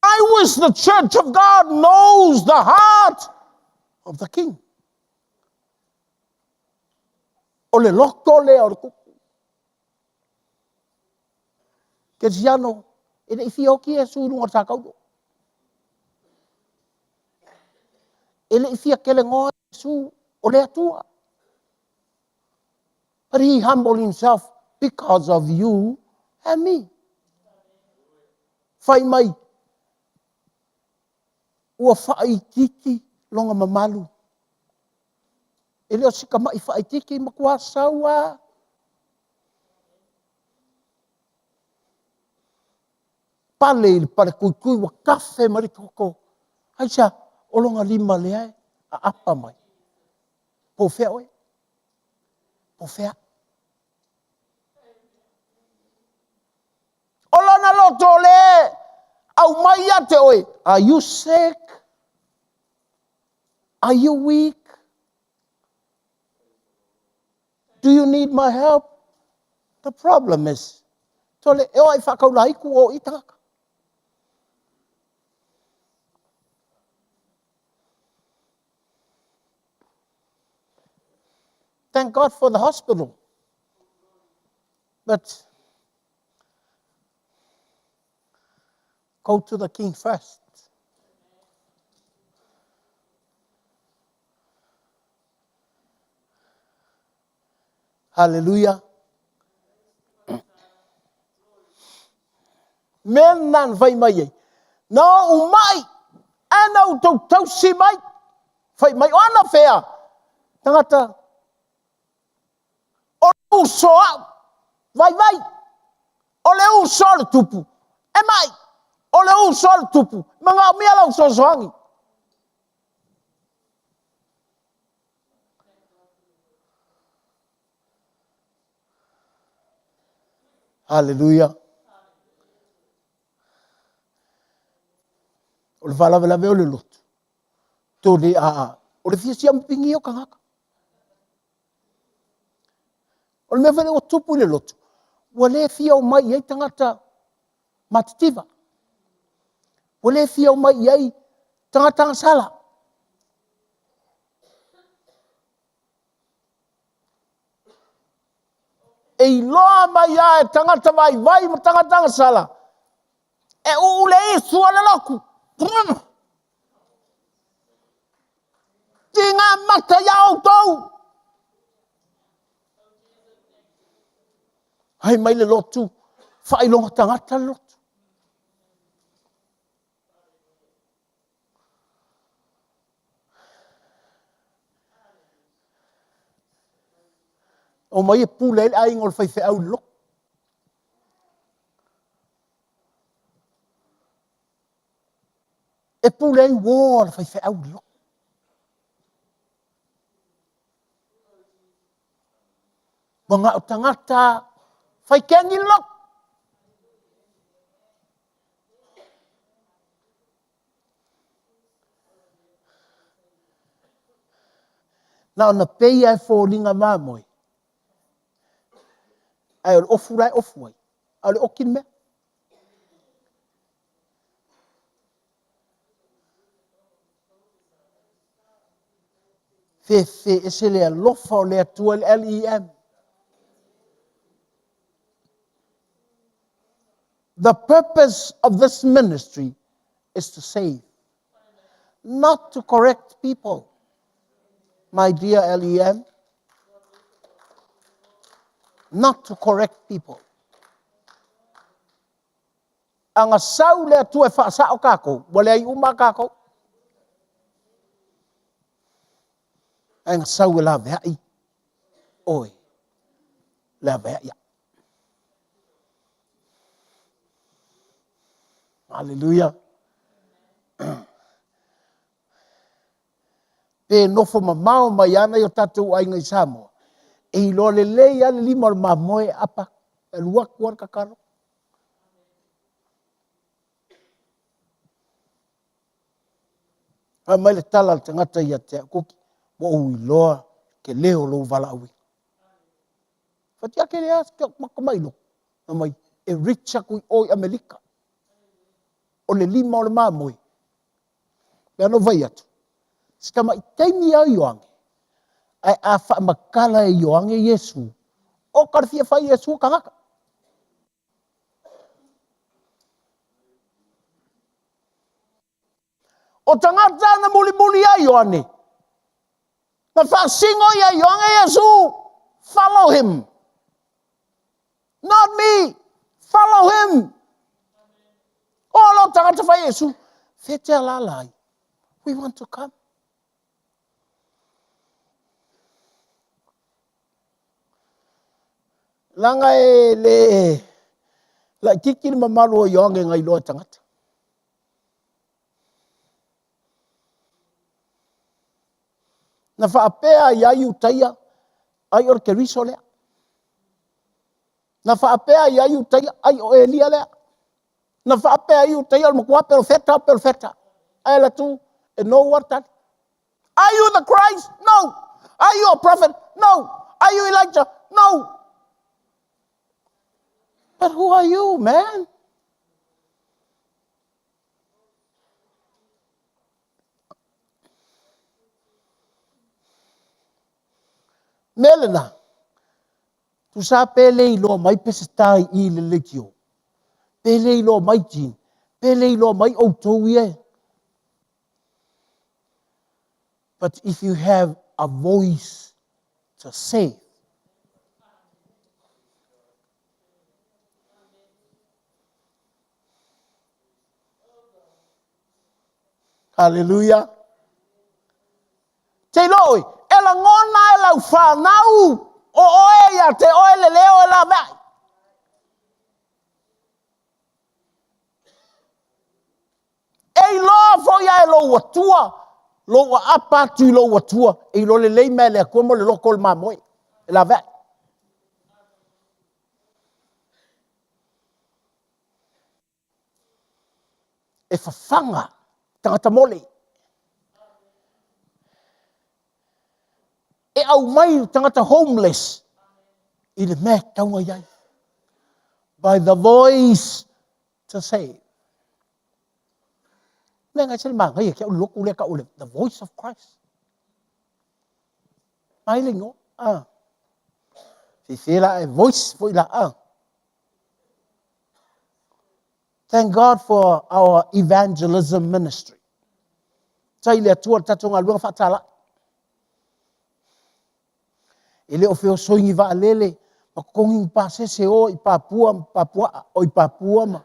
I wish the church of God knows the heart of the king. O le loto lea o le kupu. Ke siano, e le ifi oki e surunga tākaudo. E le ifi a kele ngoa e su o le atua. But he humbled himself because of you and me. Whai mai. Ua whai tiki longa mamalu. E leo sika mai whai tiki makua saua. Pale ili pare kui wa kafe maritoko. Aisha, olonga lima leai, a apa mai. Po fea oe. Po fea. Olona loto le. Au mai ate oe. Are you sick? Are you weak? Do you need my help? The problem is, tole e oai whakaulai ku o itaka. Thank God for the hospital. But go to the king first. Hallelujah. Men nan vai mai. No umai. Ana tau si mai. Vai mai ona fea. Tangata. O usoa. Vai. O le uso le tupu. E mai. O le uso le tupu. Manga mia la uso soangi. Hallelujah. O le whala vela veo le lotu. Tō le a. O le fia siya mpingi o kangaka. O le mea vele o tupu le lotu. Wa le fia o mai ei tangata matitiva. Wa le fia o mai ei tangata sala. E iloa mai ai tangata vai ma tangata sala. E ule e sua le loku. Tinga mata ya o tau. Hai mai le lotu, whailonga tangata le lotu. O mai e pule ele ai ngol whaiwhi au lok. E pule ai wō le whaiwhi au lok. Mga o tangata, whaikengi lok. Na ona pei ai fōringa māmoi. Ai o ofu rai ofu ai. Ai o okin mea. Fe ese lea lofa o lea tua le LEM. The purpose of this ministry is to save, not to correct people. My dear LEM, not to correct people. Anga sau lea tua e whaasao kako, wale ai uma kako. Anga sau e la vehai. Oi, la vehai. Hallelujah. Pe nofo mamao mai ana i o tatou ai ngai Samoa. E ilo le lei ale lima o mamoe apa. E luak kuar kakaro. Ha mai le tala le tangata ia te kuki. Wa ui loa ke leo lo vala awi. Fatia ke lea ke makamailo. Ha mai e richa kui oi Amerika. O le lima o le mamoe. Pea no vai atu. Sika mai taimi au ioange. Ai a wha makala e ioange Yesu. O karfia whai Yesu kangaka. O tangata na muli a ioane. Na wha singo ia ioange Yesu. Follow him. Not me. Follow him. O lo tangata whai Yesu. Fete alalai. We want to come. Langa e le la kiki ni mamalu o ionge ngai loa tangata. Na whaapea i ai utaia ai or ke riso lea. Na whaapea i ai utaia ai o Elia lea. Na whaapea i utaia o makua perfeta. Ai la tu e no wartan. Are you the Christ? No. Are you a prophet? No. Are you Elijah? No. But who are you, man? Melena, tu sa pele ilo mai pestai I le legio. Pele ilo mai jin. Pele ilo mai outowie. But if you have a voice to save, hallelujah. Te loi, ela ngona ela whanau o oe ia te oe le leo ela mai. E loa fo ia e lo watua, lo wa apa tu lo watua, e lo le lei me le akomo le loko le mamoe, ela vai. E whawhanga, tangata mole. E au mai tangata homeless. I le mea taunga iai. By the voice to save. Nē ngai sele maa ngai kia u loku le ka ule. The voice of Christ. Mai le ngo. Fifila e voice foi la. Thank God for our evangelism ministry. Tai le atua tatonga luanga whatala. Ele o feo soingi wa alele, O kongi pasese o I Papua o I Papua ma.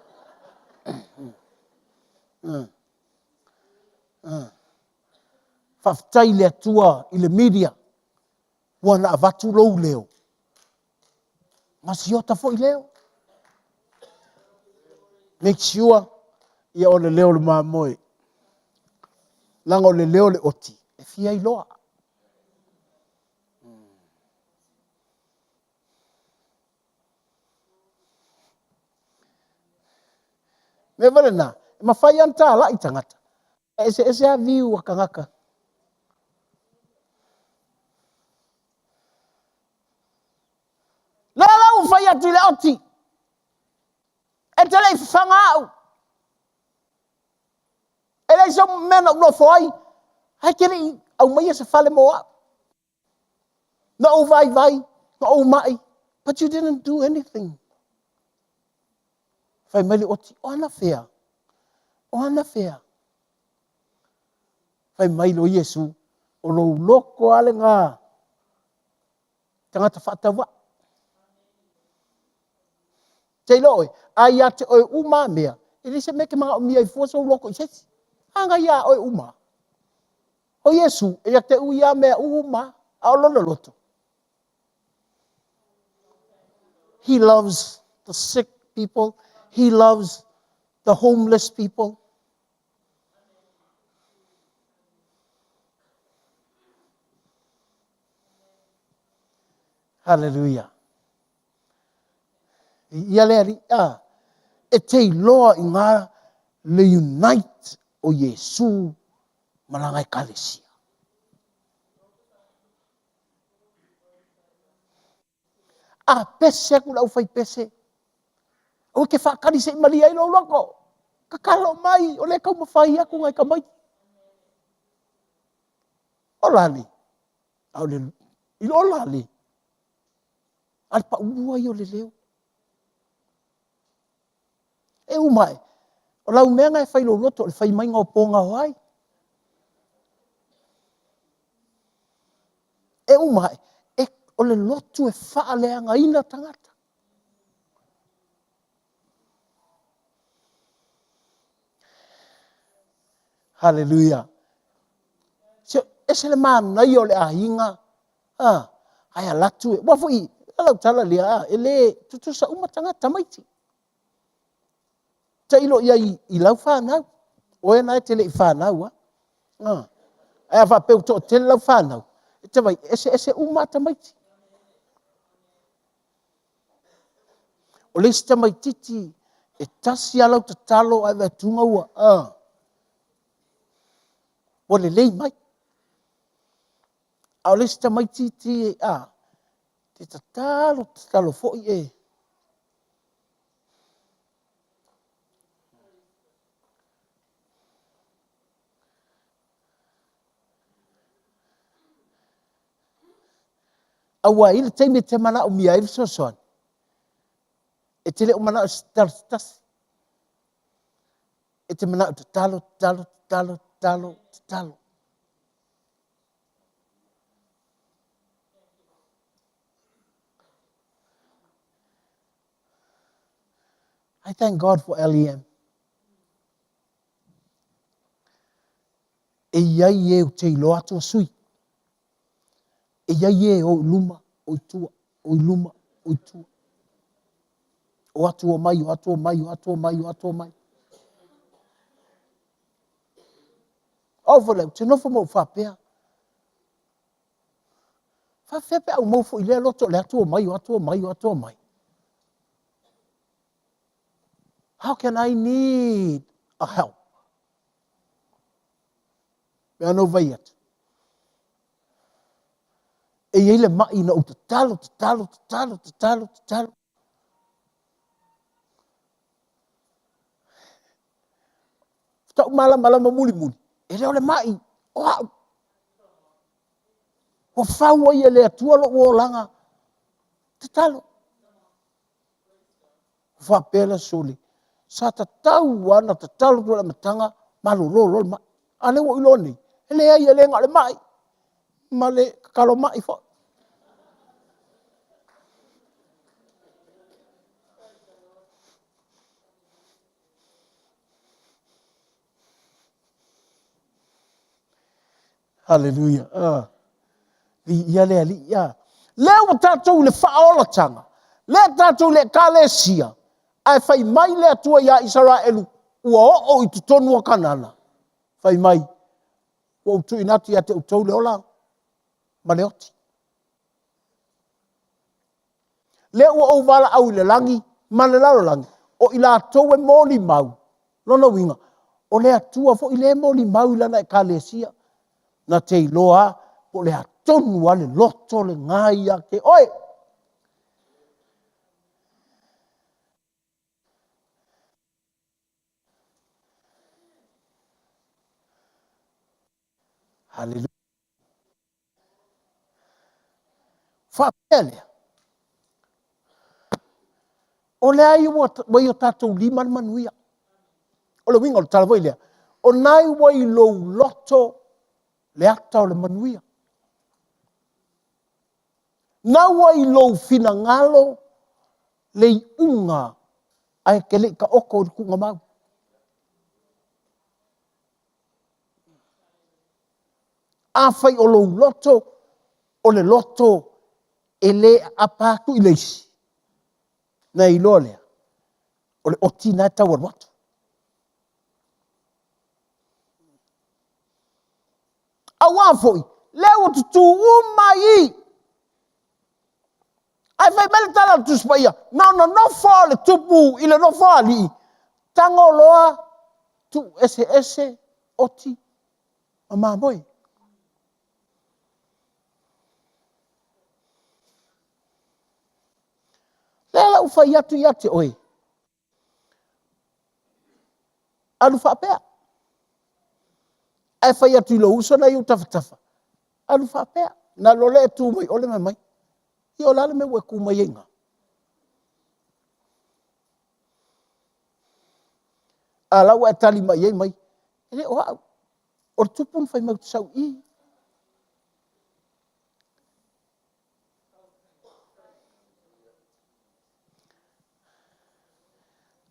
Whaftai le atua I le media. Wana avatu lou leo. Masiota fo I leo. Make sure ia o le leo le mamoe. Langa o le leo le oti. E fia I loa. Me vale na. Ma fai anta la I tangata. Ese a viu a kangaka. Lala u fai atu le oti. E te lei whanga au. E lei so mena no foi. Hai kere au mai se fale moa. No vai. No mai. But you didn't do anything. Fai mai le oti. O ana fea. Fai mai lo Yesu. O lo loko ale ngā. Tangata whatawa. Tei loe. Ai ate oe uma mea. Ele se meke mga umia I fuasa o loko I sesi. Anga ia oe uma. O Yesu. E te uia mea uma. A lolo loto. He loves the sick people. He loves the homeless people. Hallelujah. Ia le e te loa I ngā le unite o Yesu malanga I kalesia. Pese ku lau fai pese. O ke whakari se maria I lo loko. Kakalo mai, o le kau mawhai aku ngai ka mai. O lali. Au le, I lo lali. Al pa ua I o le leo. E umai. O lau mea ngai whai lo loto, le whai mai ngā ponga hoai. E umai. E o le lotu e wha lea ngā ina tangata. Hallelujah. So, ese le mana I o le ahinga. Ai alatu e. Wafu I. Alau tala lia. Ele tutusa umatangata maiti. Ta ilo ia I lau whanau. Oe na e tele I whanau. Ai a whapeu to tele lau whanau. E te vai, ese umata maiti. O le sta maititi. E tasi alau ta talo ai wea tunga ua. O le lei mai. A o le sta maititi e te tatalo fo'i e. Awa ile teime te mana o mia ile soson. E te le o mana o stas. E te mana o talo. I thank God for LEM. E iai e o te ilo atua sui. E iai e o luma, o itua, o luma, o itua. O atua mai. O vole, te nofo mo whapea. Whapea pe au mofo I lea loto le atua mai. How can I need a help? Mea no vai atu. E iei le mai na o te talo. Tau malama muli. E leo le mai. O au. O whaua I le atua lo o langa. Te talo. Whapela soli. Sa ta tau ana ta talo tu le matanga. Malolo ma. Ale wo iloni. Ele ai ele ngale mai. Ma le kalo mai fo. Hallelujah. Li ia le ali ia. Leo tātou le whaolatanga. Le tātou le kalesia. Ai whai mai le atua ia Israelu. Ua o i tutonu a kanana. Whai mai. Ua utu inati a te utau le ola. Ma le oti. Le ua o wala au le langi. Ma le laro langi. O i la tau e moli mau. Lona winga. O le atua fo i le moli mau lana e kalesia. Na te iloa. Po le atonu ale loto le ngai a ke. Oi! Hallelujah. Whapelea. O le ai wai o tātou lima manuia. O le winga o le talavoi lea. O nai wai lo loto le ata o le manuia. Na wai lo fina ngalo le unga ai ke le ka oko o kunga mau. A fai o lo loto o le loto e le apatu i leisi. Na i lo lea. O le oti na tau ar watu. A wafoi, leo tutu umai. Ai fai mele tala tu spaya. No fa le tupu ile no fa li. Tango loa tu ese oti a mamoi. Lela ufa yatu yate oi. Alu fa pea. Ai fa yatu lo uso na yu tafa. Alu fa pea. Na lole tu mai ole mai. Io lale me we ku mai inga. Ala wa tali mai mai. Ele o tupun fai mau sau i.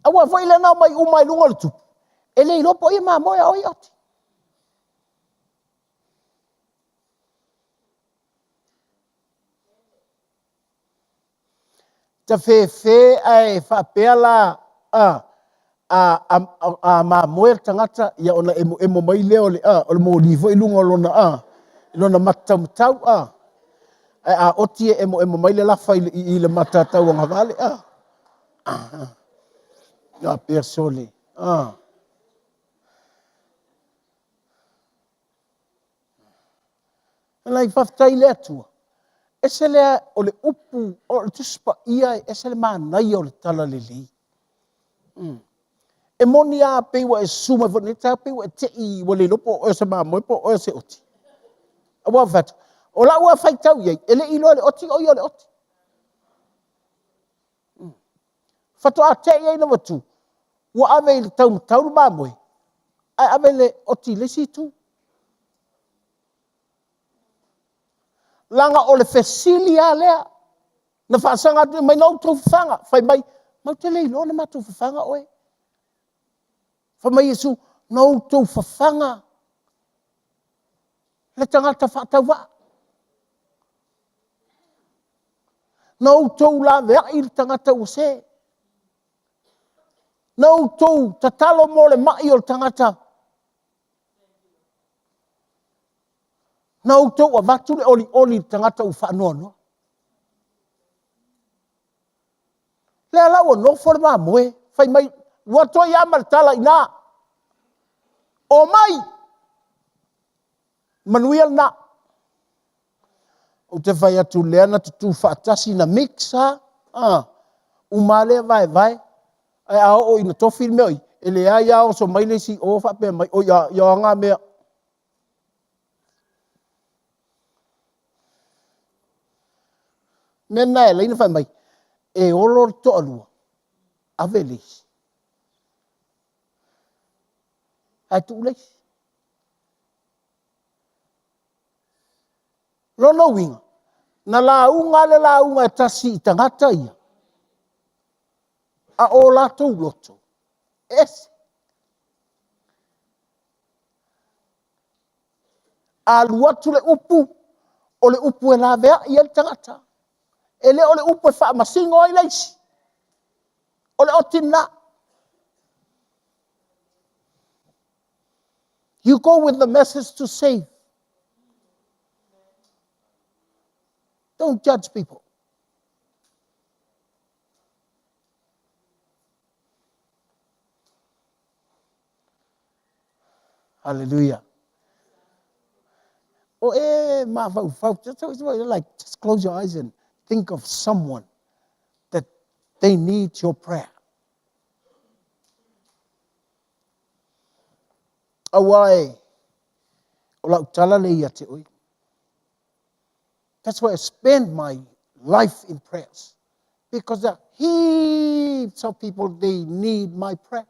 Awa foi le na mai umai lungo le tupu. Ele ilo po i ma moya oi oti. Ta fe ai fa pela ma moer tangata ia ona emo mai leo le o le mo livo i lungo lona matamtau a oti emo mai le lafa i le matatau nga vale na persone lai faftai le atua ese le o le upu o le tuspa ia ese le manai o le tala lili e moni a pewa e suma fo ne ta pewa e te i wale lopo o se mamoi po o se oti awa vat o la ua fai tau ye ele ilo le oti o yo le oti fato a te ye no watu wa ave le tau mamoi ai ave le oti le si tu langa o le fesilia lea na fasanga mai no tu fanga fai mai mau te le ilo le matu fanga oe fa mai Yesu no tu fanga le tangata whatawa. Nau tau la vea i le tangata o se. Nau tau ta talo mo le mai o le tangata. Nau tau a vatu le oli le tangata o whanono. Le ala o no forma moe. Fai mai, wato i amal tala ina. O mai. Manuel na. O te whai atu lea na tutu whaatasi na mixa. Umale vai. Ai ao o ina tofi me oi. Ele ai ao so mai le si o whape mai. O ia ngā mea. Mena e leina whai mai. E olor to alua. Ave leis. Ai tu leis. Lono winga. Na launga le launga e tasi i tangata ia. A o latou loto. Ese. alu atu le upu, o le upu e la vea i el tangata. E le o le upu e wha masingo ai leisi. O le otina. You go with the message to save. Don't judge people. Hallelujah. Just close your eyes and think of someone that they need your prayer. Away. That's why I spend my life in prayers. Because there are heaps of people, they need my prayer.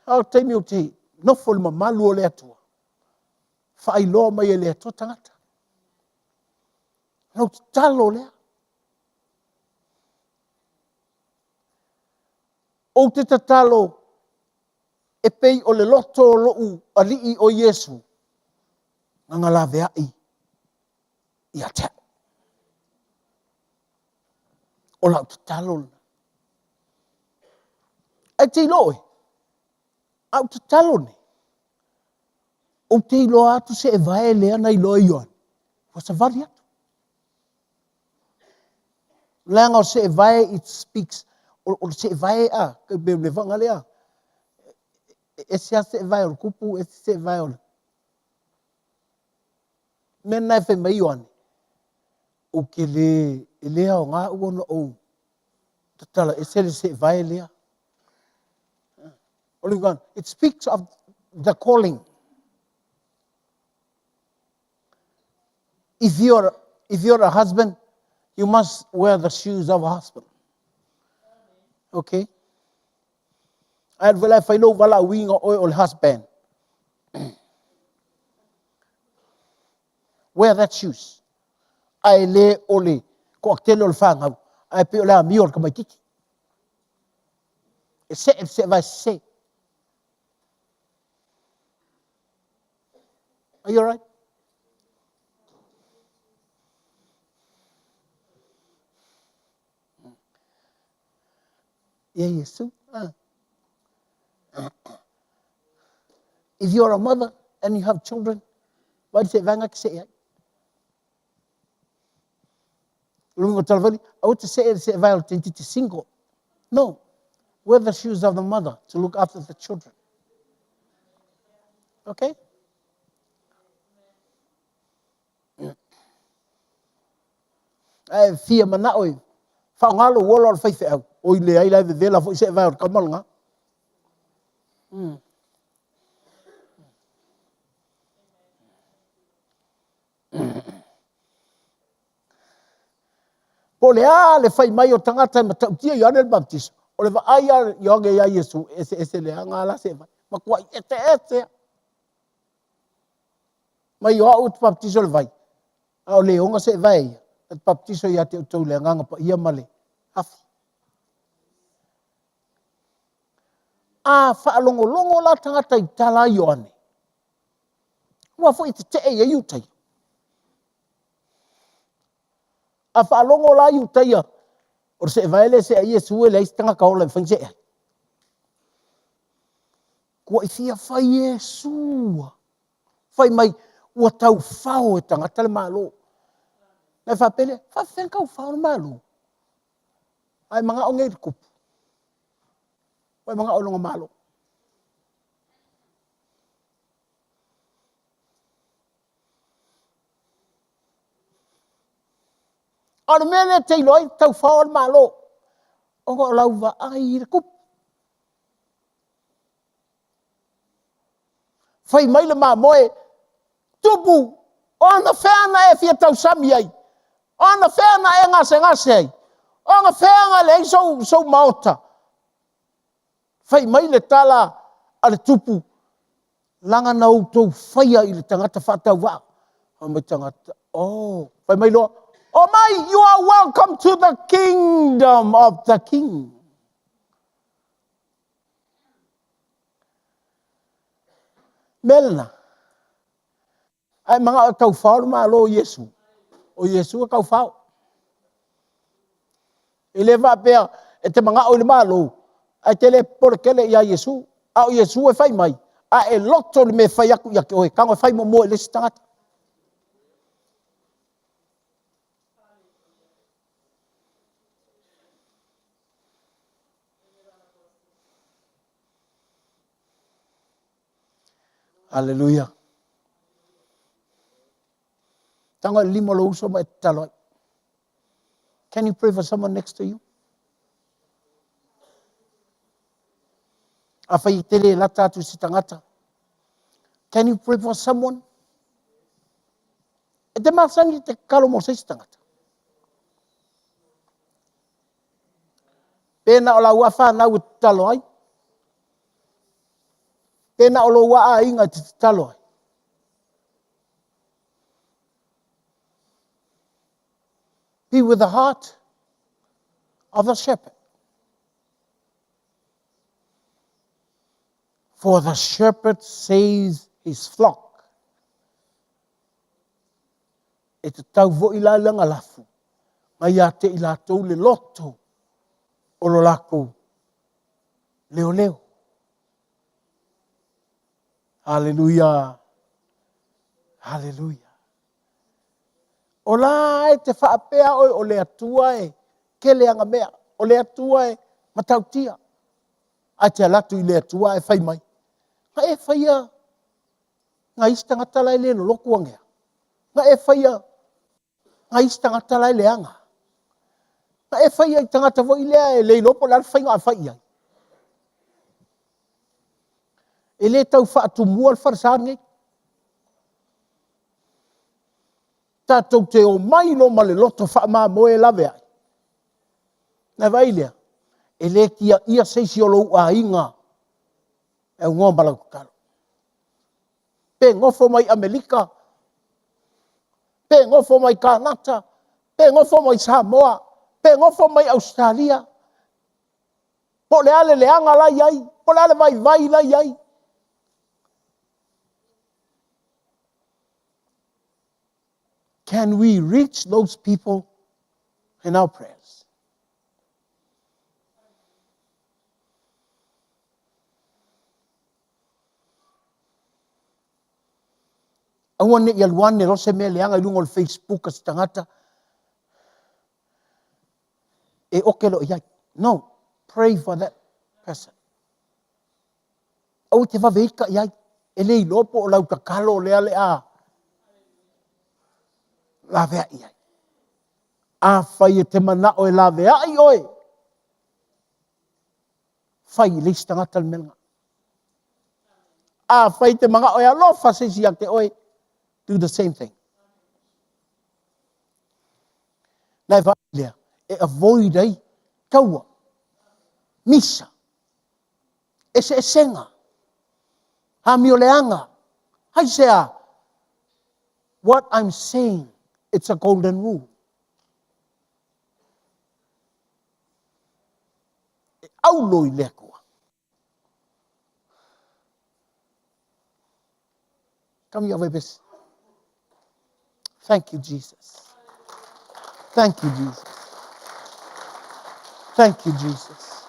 I'll tell you, no full malu le atua. Fai lo mai le atua tangata. No talo le. O te tatalo e pei o le loto o lou alii o Yesu. Nga la vea i ate. O la tatalo. E te loe. Au te talo ne. O te ilo atu se e vae lea na ilo ioan. Wa sa vari atu. Leanga o se e vae, it speaks. O se e vae a. Ka be le vanga lea. E se a se e vae o kupu, e se e vae o. Mena e fe mai ioan. O ke le, e lea o ngā uona o. Tatala, e se e vae lea. It speaks of the calling. If you're a husband, you must wear the shoes of a husband. Okay? And well, if I know wala wing or husband, wear that shoes. I le ole cocktail ol fanga. I pe ola mior kama kiki. Se vai se. Are you all right? Yeah, yes. If you're a mother and you have children, what say vanga ke se? Lungo talvali, I want to say violent to single. No. Wear the shoes of the mother to look after the children. Okay? Fia mana oi. Fa ngalo wolo fa fe au. Oi le ai la de la fo se vai or kamal nga. Po le a le fai mai o tangata ma tau tia Ioane le Baptista. O le va ai a yonge ya Yesu ese le nga la se vai. Ma kwa ete. Ma yo out baptizo le vai. A o le onga se vai. At baptizo ya te tau le nga pa ia male. Afi. A fa longo la tangata I tala Ioane. Wa fo ite te e yutai. A fa longo la yutai. O se vai le se Yesu le istanga ka ola fanse. Ko ifia fa Yesu. Fai mai ua tau fao e tangata le malo. Nai fa pele, fa fenka u fao le malo. Ai mga o ngei kupu. Ai mga o longa malo. Ano mele te iloi tau fao le malo. O ngo lau va ai le kupu. Fai mai le mamoe. Tupu, ona whena e fia tau sami ai. Ona whena e ngase ai. Ona whena le so maota. Fai mai le tala a le tupu. langa na outou whaia i le tangata whaatau wā. O mai tangata, whai mai loa, oh mai, you are welcome to the kingdom of the king. Melna, ai mga o tau whao ma lo Yesu. O Yesu a kau whao. E le wha pēr, e te mga o le malo, ai te le porekele ia Yesu. A o Yesu e whai mai. A e loto le me whai aku ia ke oe. Kango e whai mo e le stangata. Hallelujah. Tango e limo lo uso ma e taloi. Can you pray for someone next to you? A whai tere la tātu si tangata. Can you pray for someone? E te masangi te kalo mo se si tangata. Pena o la ua whanau e taloi. Pena o lo wa a inga te taloi. Be with the heart of the shepherd. For the shepherd saves his flock. E te tau vo i la langa lafu. Mai a te i la tau le loto o lo lako leo leo. Hallelujah. Hallelujah. O la e te whaapea oi o le atua e ke le anga mea. O le atua e matautia. A te alatu i le atua e whai mai. Nga e whaia. Nga istanga talai le no loku angea. Nga e whaia. Nga istanga talai le anga. Nga e whaia i tangata vo i lea e le lopo la whai ngā whai ai. E le tau whaatu mua al wharsangei. Tātou te o mai no ma le loto wha maa moe lawe ai. Nā vai lea. E le kia ia seisi o lou a inga. E ungo malau kukaro. Pe ngofo mai Amerika. Pe ngofo mai Kanata. Pe ngofo mai Samoa. Pe ngofo mai Australia. Po le ale leanga lai ai. Po le ale vai vai lai ai. Can we reach those people in our prayers? Awan ne yalwan ne rose me leanga ilungo le Facebook as tangata. E okelo yai. No, pray for that person. Au te waweika yai. E le ilopo o lau kakalo lea lea. La vea iai. A whai e te mana o e la vea i oe. Whai le istangata le melanga. A whai te manga o e alofa se si ake oe. Do the same thing. Nai vai lea. E avoid ai. Kaua. Misa. Ese esenga. Hami o leanga. Hai sea. What I'm saying, it's a golden rule. Aulo i lea kua. Come here, babies. Thank you, Jesus. Thank you, Jesus. Thank you, Jesus.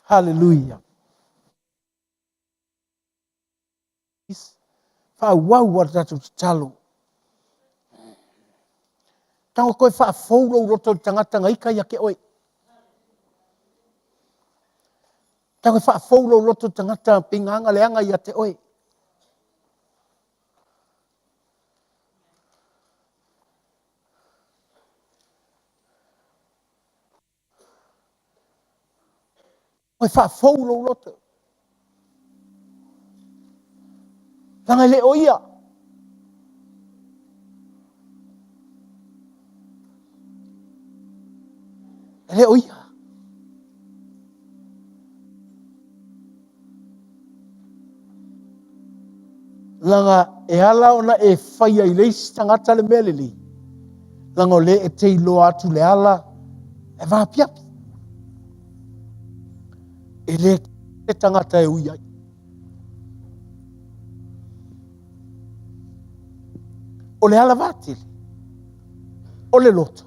Hallelujah. Fa wau wa tatu talo. Tango koe fa foulo roto tangata ngaika ya ke oe. Tango fa foulo roto tangata pinganga leanga ya te oe. Koe fa foulo roto. Tanga le oia. Le oia. langa e ala ona e whaia I leisi tangata le mele li. Langa o le e te ilo atu le ala e vapiapi. E le te tangata e ui ai. O le ala vatili. O le loto.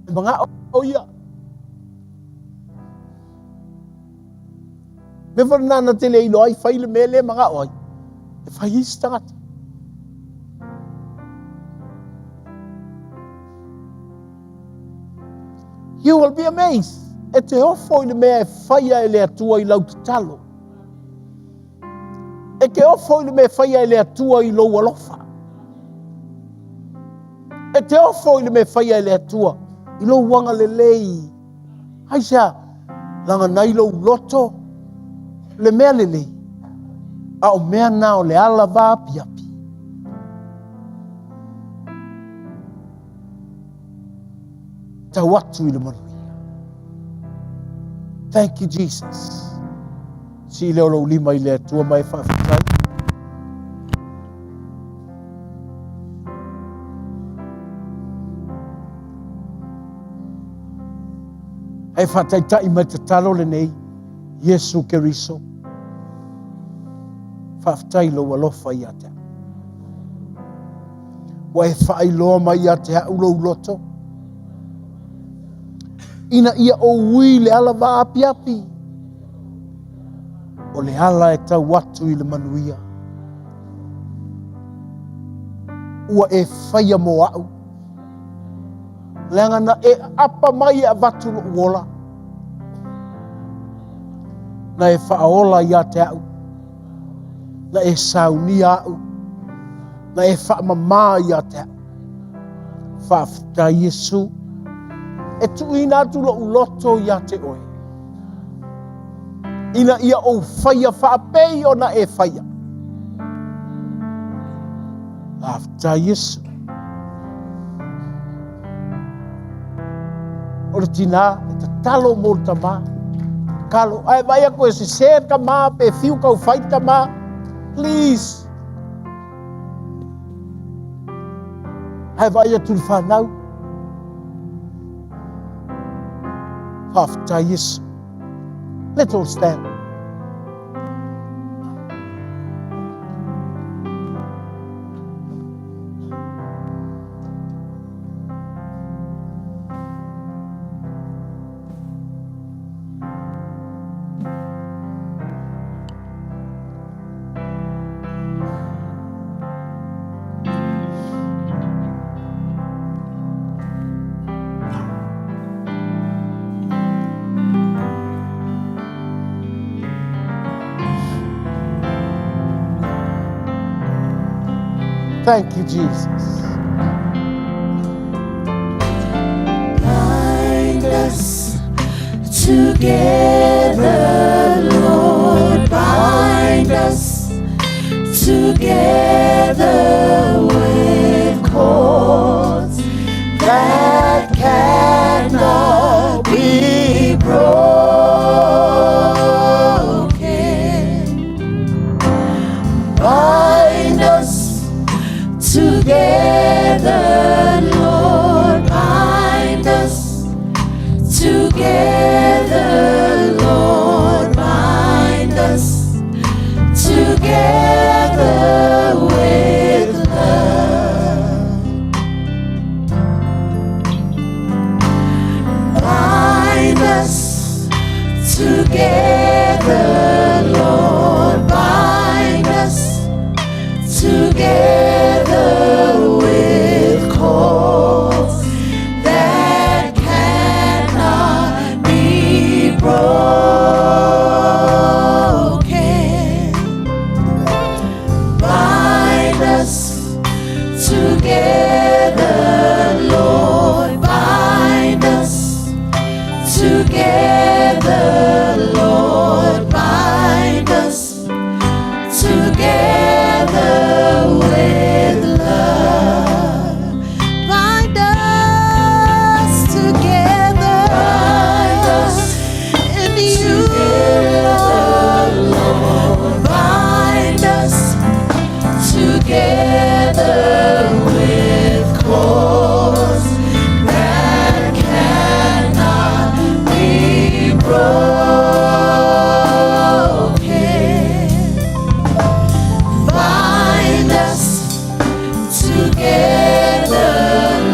E mga o ia. Me nana te le ilo ai whai le mele mga oi. E whai isi tangata. You will be amazed. E te ofo I le mea e whaia e le atua I lau te talo. E ke ofo I le mea whaia e le atua I lau alofa. E te ofo I le mea whaia e le atua I lau wanga le lei. Haisa, langa nai lau loto. Le mea lele, a o mea na o le ala va api api. Tau atu I le manuia. Thank you, Jesus. Si leo lau lima I le atua mai whawhitai. Hei whataitai mai te talo le nei, Yesu Keriso. Whaftai lo alofa I ate. Wa e whai loa mai ate ha ulo loto. Ina ia o ui le ala va api api. O le ala e tau watu I le manuia. Ua e whaia mo au. Leanga na e apa mai a vatu lo uola. Na e whaola I ate au. Na e sauni au. Na e whaamama I ate au. Whaafta Yesu. E tuina atu lo uloto I ate oe. Ina ia o whaia whaapei o na e whaia. Whaafta Yesu. O le tina e ta talo mo le tama. Kalo, ai vai a koe se ser ka ma, pe fiu kau whai ka ma. Please. Ai vai a tuli whanau. Hafta Yesu. Let's all stand. Thank you, Jesus. Bind us together, Lord. Bind us together with cords that cannot be broken. Bind us together, Lord, bind us together, Lord, bind us together with love. Bind us together, Lord, bind us together with cords together with cords that cannot be broken. Bind us together,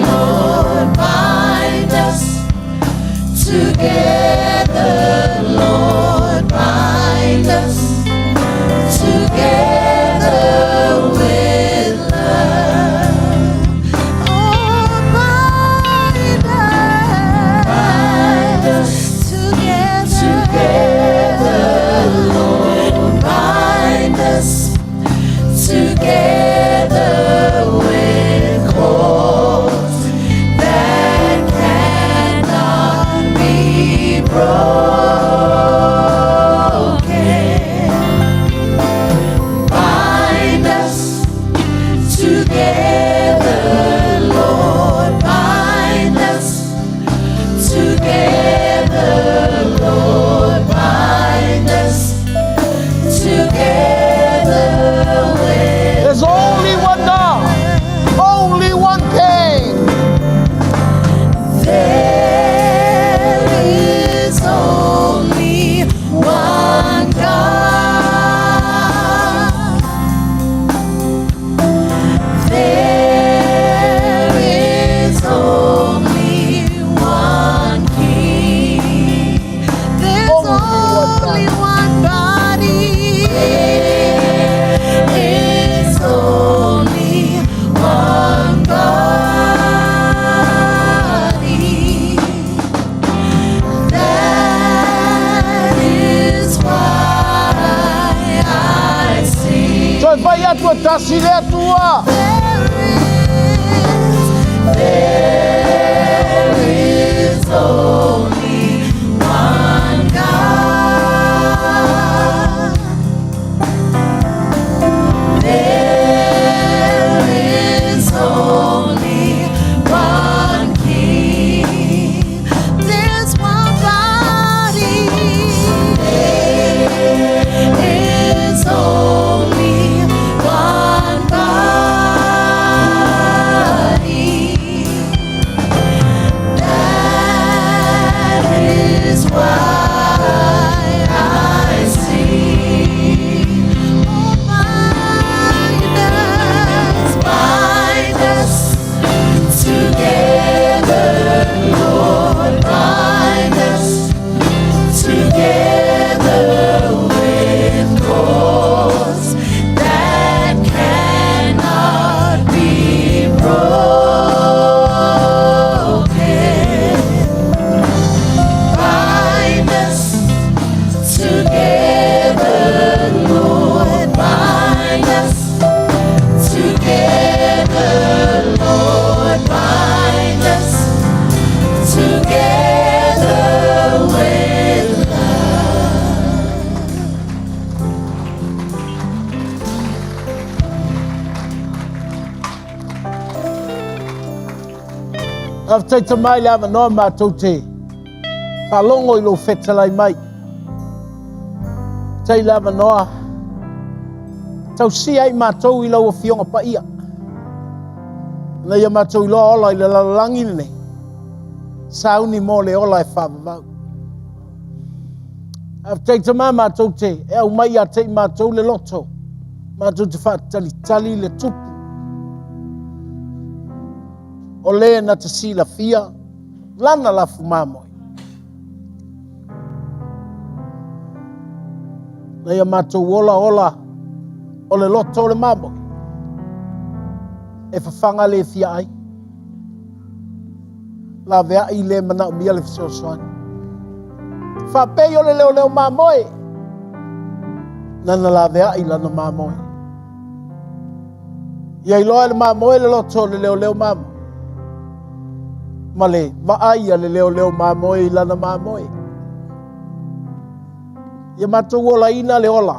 Lord, bind us together, Lord, bind us together with love. Oh, bind us together, Lord, bind us together with cords that cannot be broken. Bind us together, Lord, bind us together, Lord, bind us together with. There's only one God, only one King. There is only one God. There is only one King. There's only one body. There is only one body. That is why I sing. So vai a tua tasile a tua. There is only one God. There is only one King. There's one body. There is only one body. That is why I sing. Bind us together, Lord, bind us together with cords that cannot be broken. Bind us together, Lord, bind us together, Lord, bind us together with love. After mai le ama no mātou te. Palongo I lo whetalai mai. Tei le ama noa. Tau si ai mātou I lau a whionga pa ia. Na ia mātou I loa ola I le lalangi ne. Sauni mo le ola e whamamau. After te mai mātou te. E au mai a te mātou le loto. Mātou te whaatali tali le tupu. O le na te sila fia, lana la fumamoi. Na ia mātou ola o le loto o le mamoi. E whawhanga le fia ai. La vea I le mana o mia le fisio soani. Whapei o le leo mamoi. Nana la vea I lana mamoi. Ia iloa le mamoi le loto le leo mamoi. Male, vaaya le leo mamoi lana mamoi. Ia mātou ola ina le ola.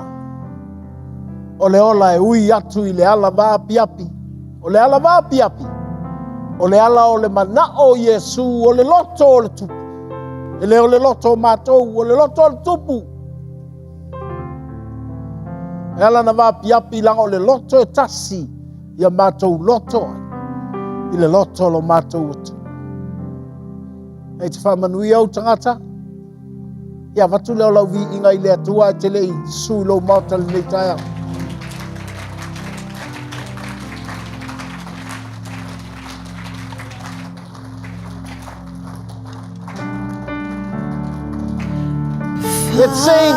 O le ola e ui atu I le ala vā piapi. O le ala vā piapi. O le ala o le mana o Yesu. O le loto o le tupu. E le o le loto o mātou. O le loto o le tupu. E ala na vā piapi langa o le loto e tasi. ia mātou loto ai. I le loto lo mātou atu. Ei te whamanui au tangata. Ia watu leo lau vi inga i le atua te lei sui lo mauta le nei taia. Let's sing.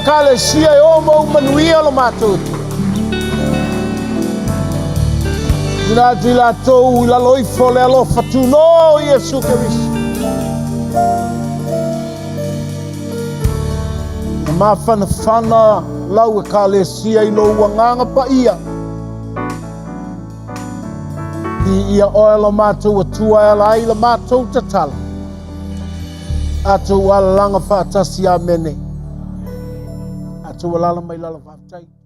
Kalesia e omo manuia lo mātou. Tuna tu la tau la loifo le alofa tu no Iesu Keriso. Ma fana lau e kalesia i lo wanganga pa ia. I ia oe lo mātou atua e lai la mātou tatala. Atou ala langa whaatasi a mene. Atou alala mai lala whaatai.